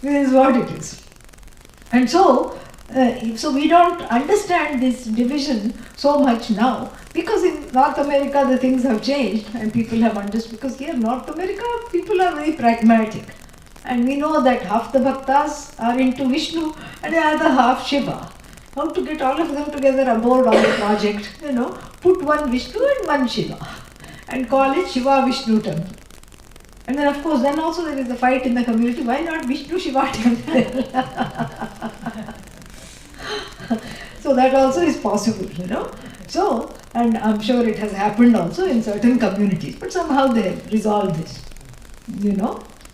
This is what it is. And so we don't understand this division so much now, because in North America the things have changed and people have understood, because here in North America people are very pragmatic. And we know that half the bhaktas are into Vishnu and the other half Shiva. How to get all of them together aboard on the project, put one Vishnu and one Shiva and call it Shiva Vishnu temple. And then of course, then also there is a fight in the community, why not Vishnu Shiva temple? So that also is possible, So, and I'm sure it has happened also in certain communities, but somehow they have resolved this,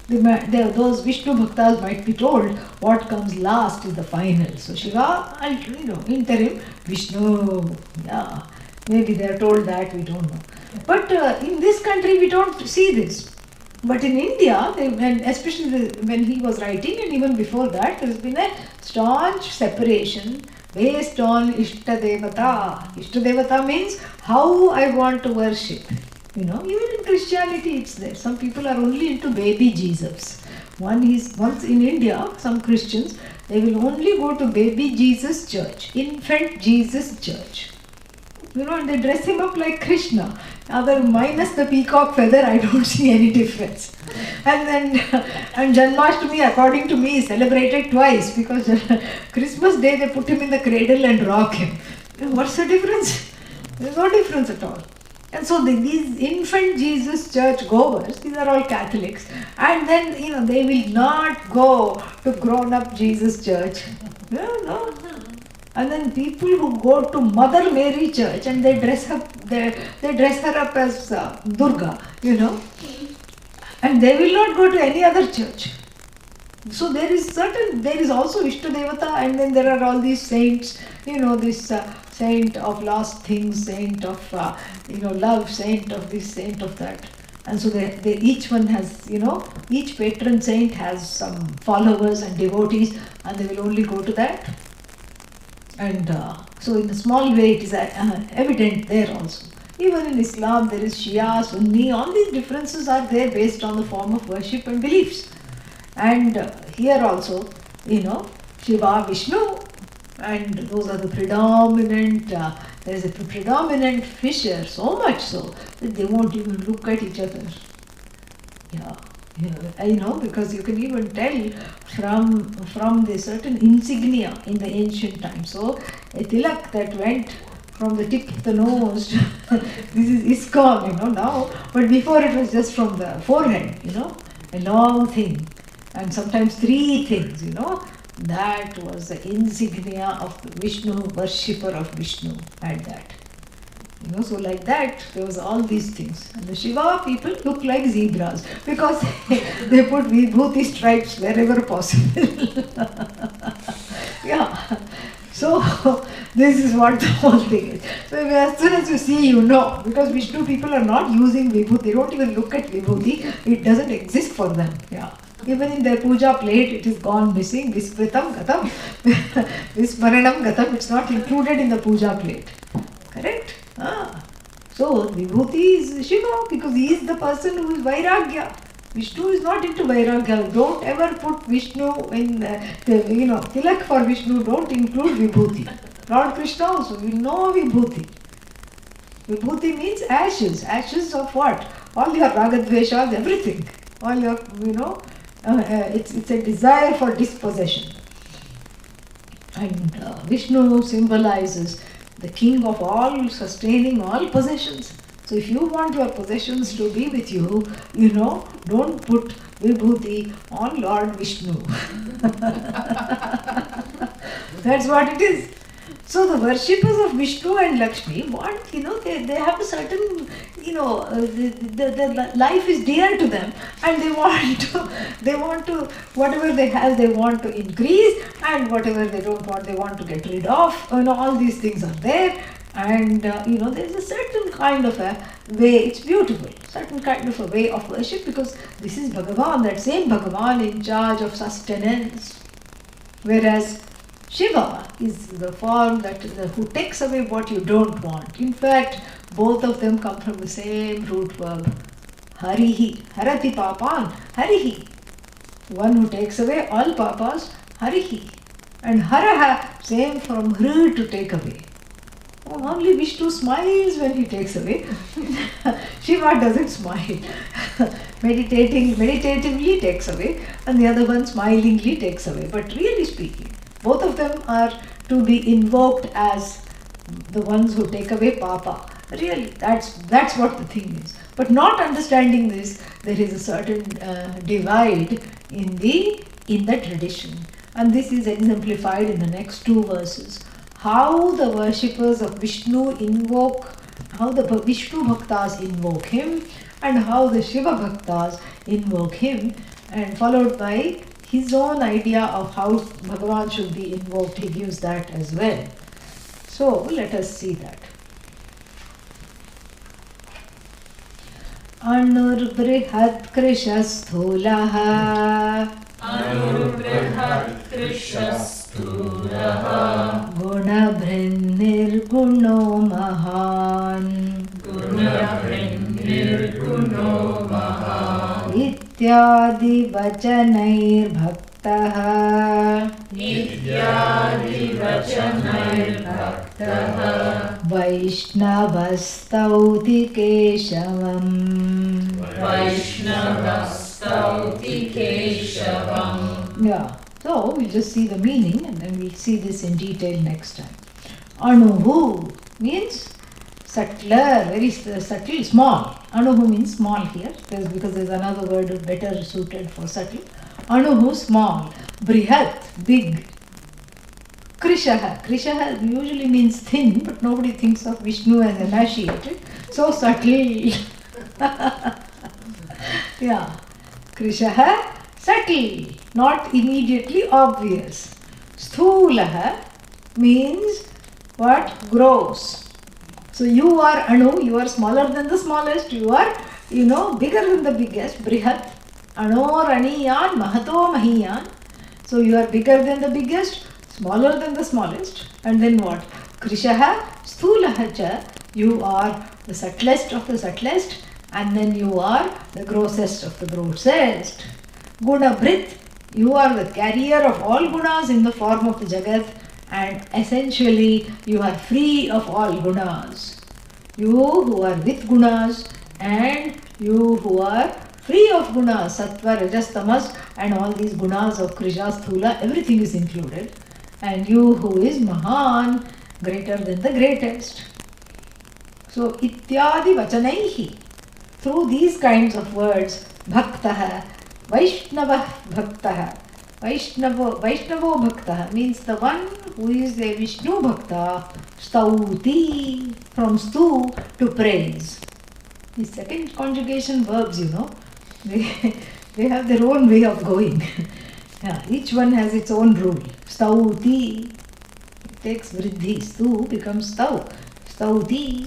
Those Vishnu bhaktas might be told what comes last is the final. So Shiva, interim, Vishnu, maybe they are told that, we don't know. But in this country we don't see this. But in India, and especially when he was writing, and even before that, there has been a staunch separation based on Ishtadevata. Ishtadevata means how I want to worship. Even in Christianity it's there. Some people are only into baby Jesus. Once in India, some Christians, they will only go to baby Jesus church, infant Jesus church. And they dress him up like Krishna. Minus the peacock feather, I don't see any difference. And Janmashtami, according to me, is celebrated twice, because Christmas Day they put him in the cradle and rock him. What's the difference? There's no difference at all. And so these infant Jesus church goers, these are all Catholics, and then they will not go to grown-up Jesus church. No. And then people who go to Mother Mary church and they dress her up as Durga, and they will not go to any other church. So there is also Ishtadevata, and then there are all these saints, this saint of lost things, saint of love, saint of this, saint of that. And so they each one has, each patron saint has some followers and devotees, and they will only go to that. And so in a small way it is evident there also. Even in Islam there is Shia, Sunni, all these differences are there based on the form of worship and beliefs. And here also, Shiva, Vishnu, and those are the predominant, there is a predominant fissure, so much so that they won't even look at each other. Because you can even tell from the certain insignia in the ancient times. So a tilak that went from the tip of the nose, this is ISKCON, now, but before it was just from the forehead, a long thing, and sometimes 3 things, that was the insignia of the Vishnu, worshipper of Vishnu, had that. So like that, there was all these things. And the Shiva people look like zebras because they put vibhuti stripes wherever possible. So this is what the whole thing is. So as soon as you see, because Vishnu people are not using vibhuti, they don't even look at vibhuti, it doesn't exist for them. Even in their puja plate, it is gone missing. Viskritam gatam, vismaranam gatam, it's not included in the puja plate. Correct? So Vibhuti is Shiva because he is the person who is Vairagya. Vishnu is not into Vairagya. Don't ever put Vishnu in, tilak for Vishnu, don't include Vibhuti. Lord Krishna also, we know Vibhuti. Vibhuti means ashes. Ashes of what? All your ragadveshas, everything. All your, it's a desire for dispossession. And Vishnu symbolizes the king of all, sustaining all possessions. So if you want your possessions to be with you, don't put vibhuti on Lord Vishnu. That's what it is. So the worshippers of Vishnu and Lakshmi want, they have a certain, the life is dear to them, and they want to, whatever they have, they want to increase, and whatever they don't want, they want to get rid of. All these things are there, and there's a certain kind of a way, it's beautiful, certain kind of a way of worship, because this is Bhagavan, that same Bhagavan in charge of sustenance, whereas Shiva is the form who takes away what you don't want. In fact, both of them come from the same root verb, harihi, harati papan, harihi. One who takes away all papas, harihi. And haraha, same from hri, to take away. Only Vishnu smiles when he takes away. Shiva doesn't smile. Meditatively takes away, and the other one smilingly takes away. But really speaking, both of them are to be invoked as the ones who take away papa. Really, that's what the thing is. But not understanding this, there is a certain divide in the tradition. And this is exemplified in the next 2 verses. How the worshippers of Vishnu how the Vishnu Bhaktas invoke him, and how the Shiva Bhaktas invoke him, and followed by his own idea of how Bhagavan should be invoked. He gives that as well. So let us see that. Anurbrihat Krisha Sthulaha Anurbrihat Krishasturaha Gunabhrinnirguno Mahan Gunabhrinnirguno Mahan Ityadi Vachanair Bhaktaha Ityadi Vachanair Bhaktaha Vaishnavastauti Keshavam Vaishnavastauti Keshavam. Yeah, so we'll just see the meaning and then we'll see this in detail next time. Anuhu means subtler, very subtle, small. Anuhu means small here, because there's another word better suited for subtle. Anuhu, small. Brihat, big. Krishaha. Krishaha usually means thin, but nobody thinks of Vishnu as emaciated. So subtle. Yeah. Krishaha, subtle, not immediately obvious. Sthulaha means what? Gross. So you are Anu, you are smaller than the smallest, you are, bigger than the biggest. Brihat, Anor Aniyan, Mahato Mahiyan. So you are bigger than the biggest, smaller than the smallest. And then what? Krishaha, Sthulaha cha, you are the subtlest of the subtlest, and then you are the grossest of the grossest. Guna Brit, you are the carrier of all gunas in the form of the Jagat, and essentially you are free of all gunas. You who are with gunas and you who are free of gunas, sattva, rajas, tamas, and all these gunas of Krisha, Sthula, everything is included. And you who is Mahan, greater than the greatest. So, ityadi vachanaihi, through these kinds of words, bhaktaha, Vaishnava Bhaktaha. Vaishnavo Bhaktaha means the one who is a Vishnu Bhakta, stauti, from stu to praise. The second conjugation verbs, they have their own way of going. Yeah, each one has its own rule. Stauti, it takes vriddhi, stu becomes stau. Stauti,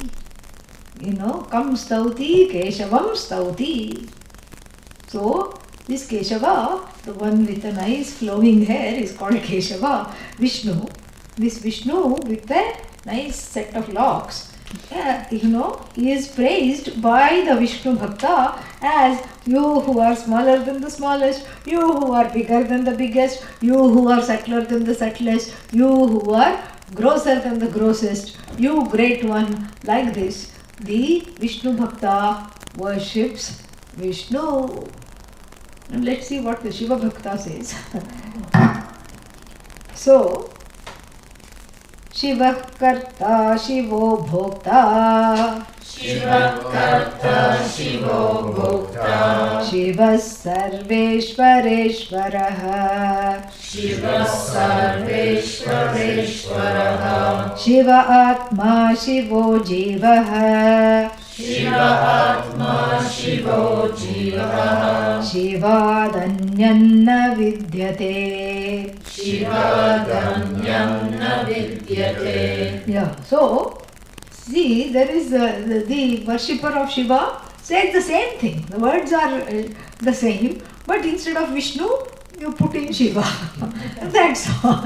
kam stauti, keshavam stauti. So, this Keshava, the one with a nice flowing hair, is called Keshava, Vishnu. This Vishnu with a nice set of locks, he is praised by the Vishnu Bhakta as you who are smaller than the smallest, you who are bigger than the biggest, you who are subtler than the subtlest, you who are grosser than the grossest, you great one. Like this, the Vishnu Bhakta worships Vishnu. And let's see what the Shiva Bhakta says. So, Shiva Karta Shivo Bhokta Shiva Karta Shivo Bhokta Shiva Sarveshwareshwaraha Shiva Sarveshwareshwaraha Shiva Atma Shivo Jivaha Shiva Atma Shivo Jivaha Shiva Danyanna Vidyate. Shiva Danyam Vidyate. Yeah, so see, there is the worshipper of Shiva says the same thing. The words are the same, but instead of Vishnu, you put in Shiva. That's all.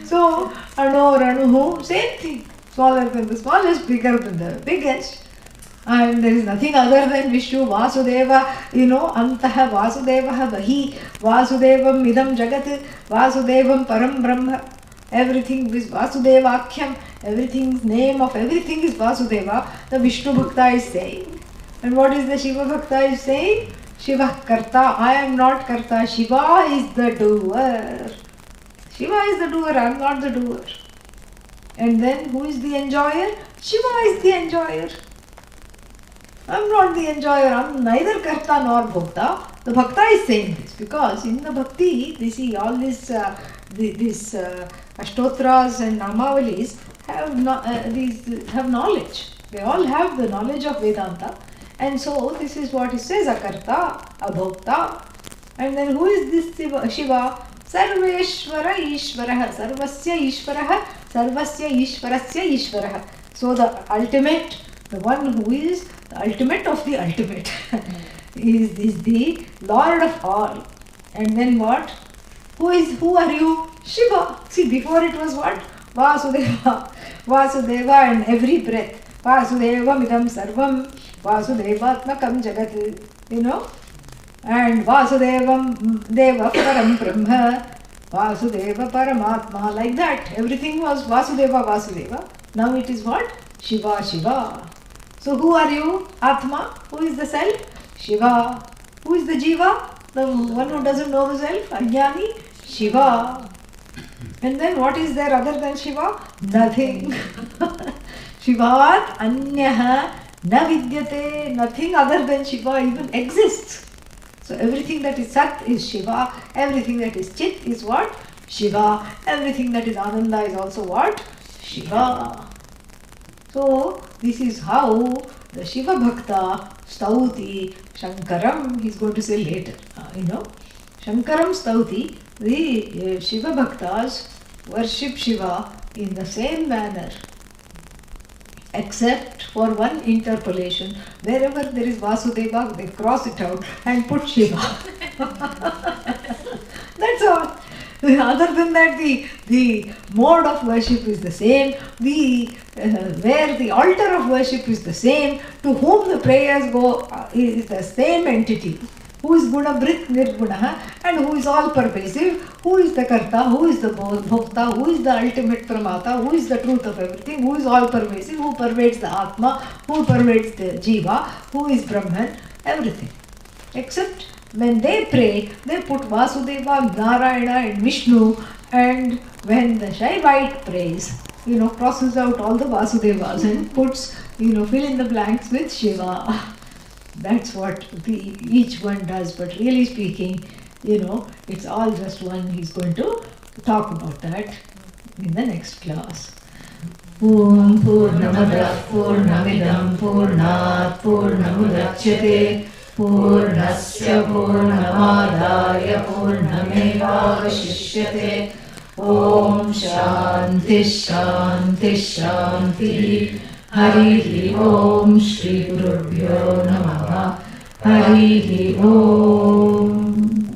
So, Anor, Anuhu, same thing. Smaller than the smallest, bigger than the biggest. And there is nothing other than Vishnu, Vasudeva, Antaha, Vasudevaha, Vahi, Vasudevam, Idam Jagat, Vasudevam, Param Brahma. Everything is Vasudevakyam, everything's name of everything is Vasudeva. The Vishnu Bhakta is saying. And what is the Shiva Bhakta is saying? Shiva Karta, I am not Karta, Shiva is the doer. Shiva is the doer, I am not the doer. And then who is the enjoyer? Shiva is the enjoyer. I am not the enjoyer, I am neither Karta nor Bhokta. The Bhakta is saying this because in the Bhakti, they see all these Ashtotras and Namavalis have knowledge. They all have the knowledge of Vedanta. And so this is what it says, Akarta, Abhokta. And then who is this Shiva? Sarveshwara Ishvaraha, Sarvasya Ishvaraha, Sarvasya Ishvarasya Ishvaraha. So the ultimate The one who is the ultimate of the ultimate is the Lord of all. And then what? Who are you? Shiva. See, before it was what? Vasudeva. Vasudeva, and every breath. Vasudeva midam sarvam. Vasudevatmakam jagat. You know? And Vasudevam Deva Param Brahma. Vasudeva Paramatma. Like that. Everything was Vasudeva, Vasudeva. Now it is what? Shiva, Shiva. So who are you? Atma. Who is the self? Shiva. Who is the Jiva? The one who doesn't know the self? Ajnani? Shiva. And then what is there other than Shiva? Nothing. Shivat anyaha na vidyate. Nothing other than Shiva even exists. So everything that is Sat is Shiva. Everything that is Chit is what? Shiva. Everything that is Ananda is also what? Shiva. So this is how the Shiva Bhakta Stauti Shankaram, he's going to say later, Shankaram Stauti, the Shiva Bhaktas worship Shiva in the same manner, except for one interpolation. Wherever there is Vasudeva, they cross it out and put Shiva. That's all. Other than that, the mode of worship is the same, where the altar of worship is the same, to whom the prayers go is the same entity, who is Guna Brit Nirguna and who is all pervasive, who is the Karta, who is the Bhokta, who is the ultimate Pramata, who is the truth of everything, who is all pervasive, who pervades the Atma, who pervades the Jiva, who is Brahman, everything. Except when they pray, they put Vasudeva, Narayana and Vishnu, and when the Shaivite prays, crosses out all the Vasudevas and puts, fill in the blanks with Shiva. That's what each one does, but really speaking, it's all just one. He's going to talk about that in the next class. Om Purnamada Purnamidam Purnat Purnamudachyate Purnasya Purnamadaya Purnamevavashishyate. Om Shanti Shanti Shanti. Harihi Om Shri Gurubhyo Namaha. Harihi Om.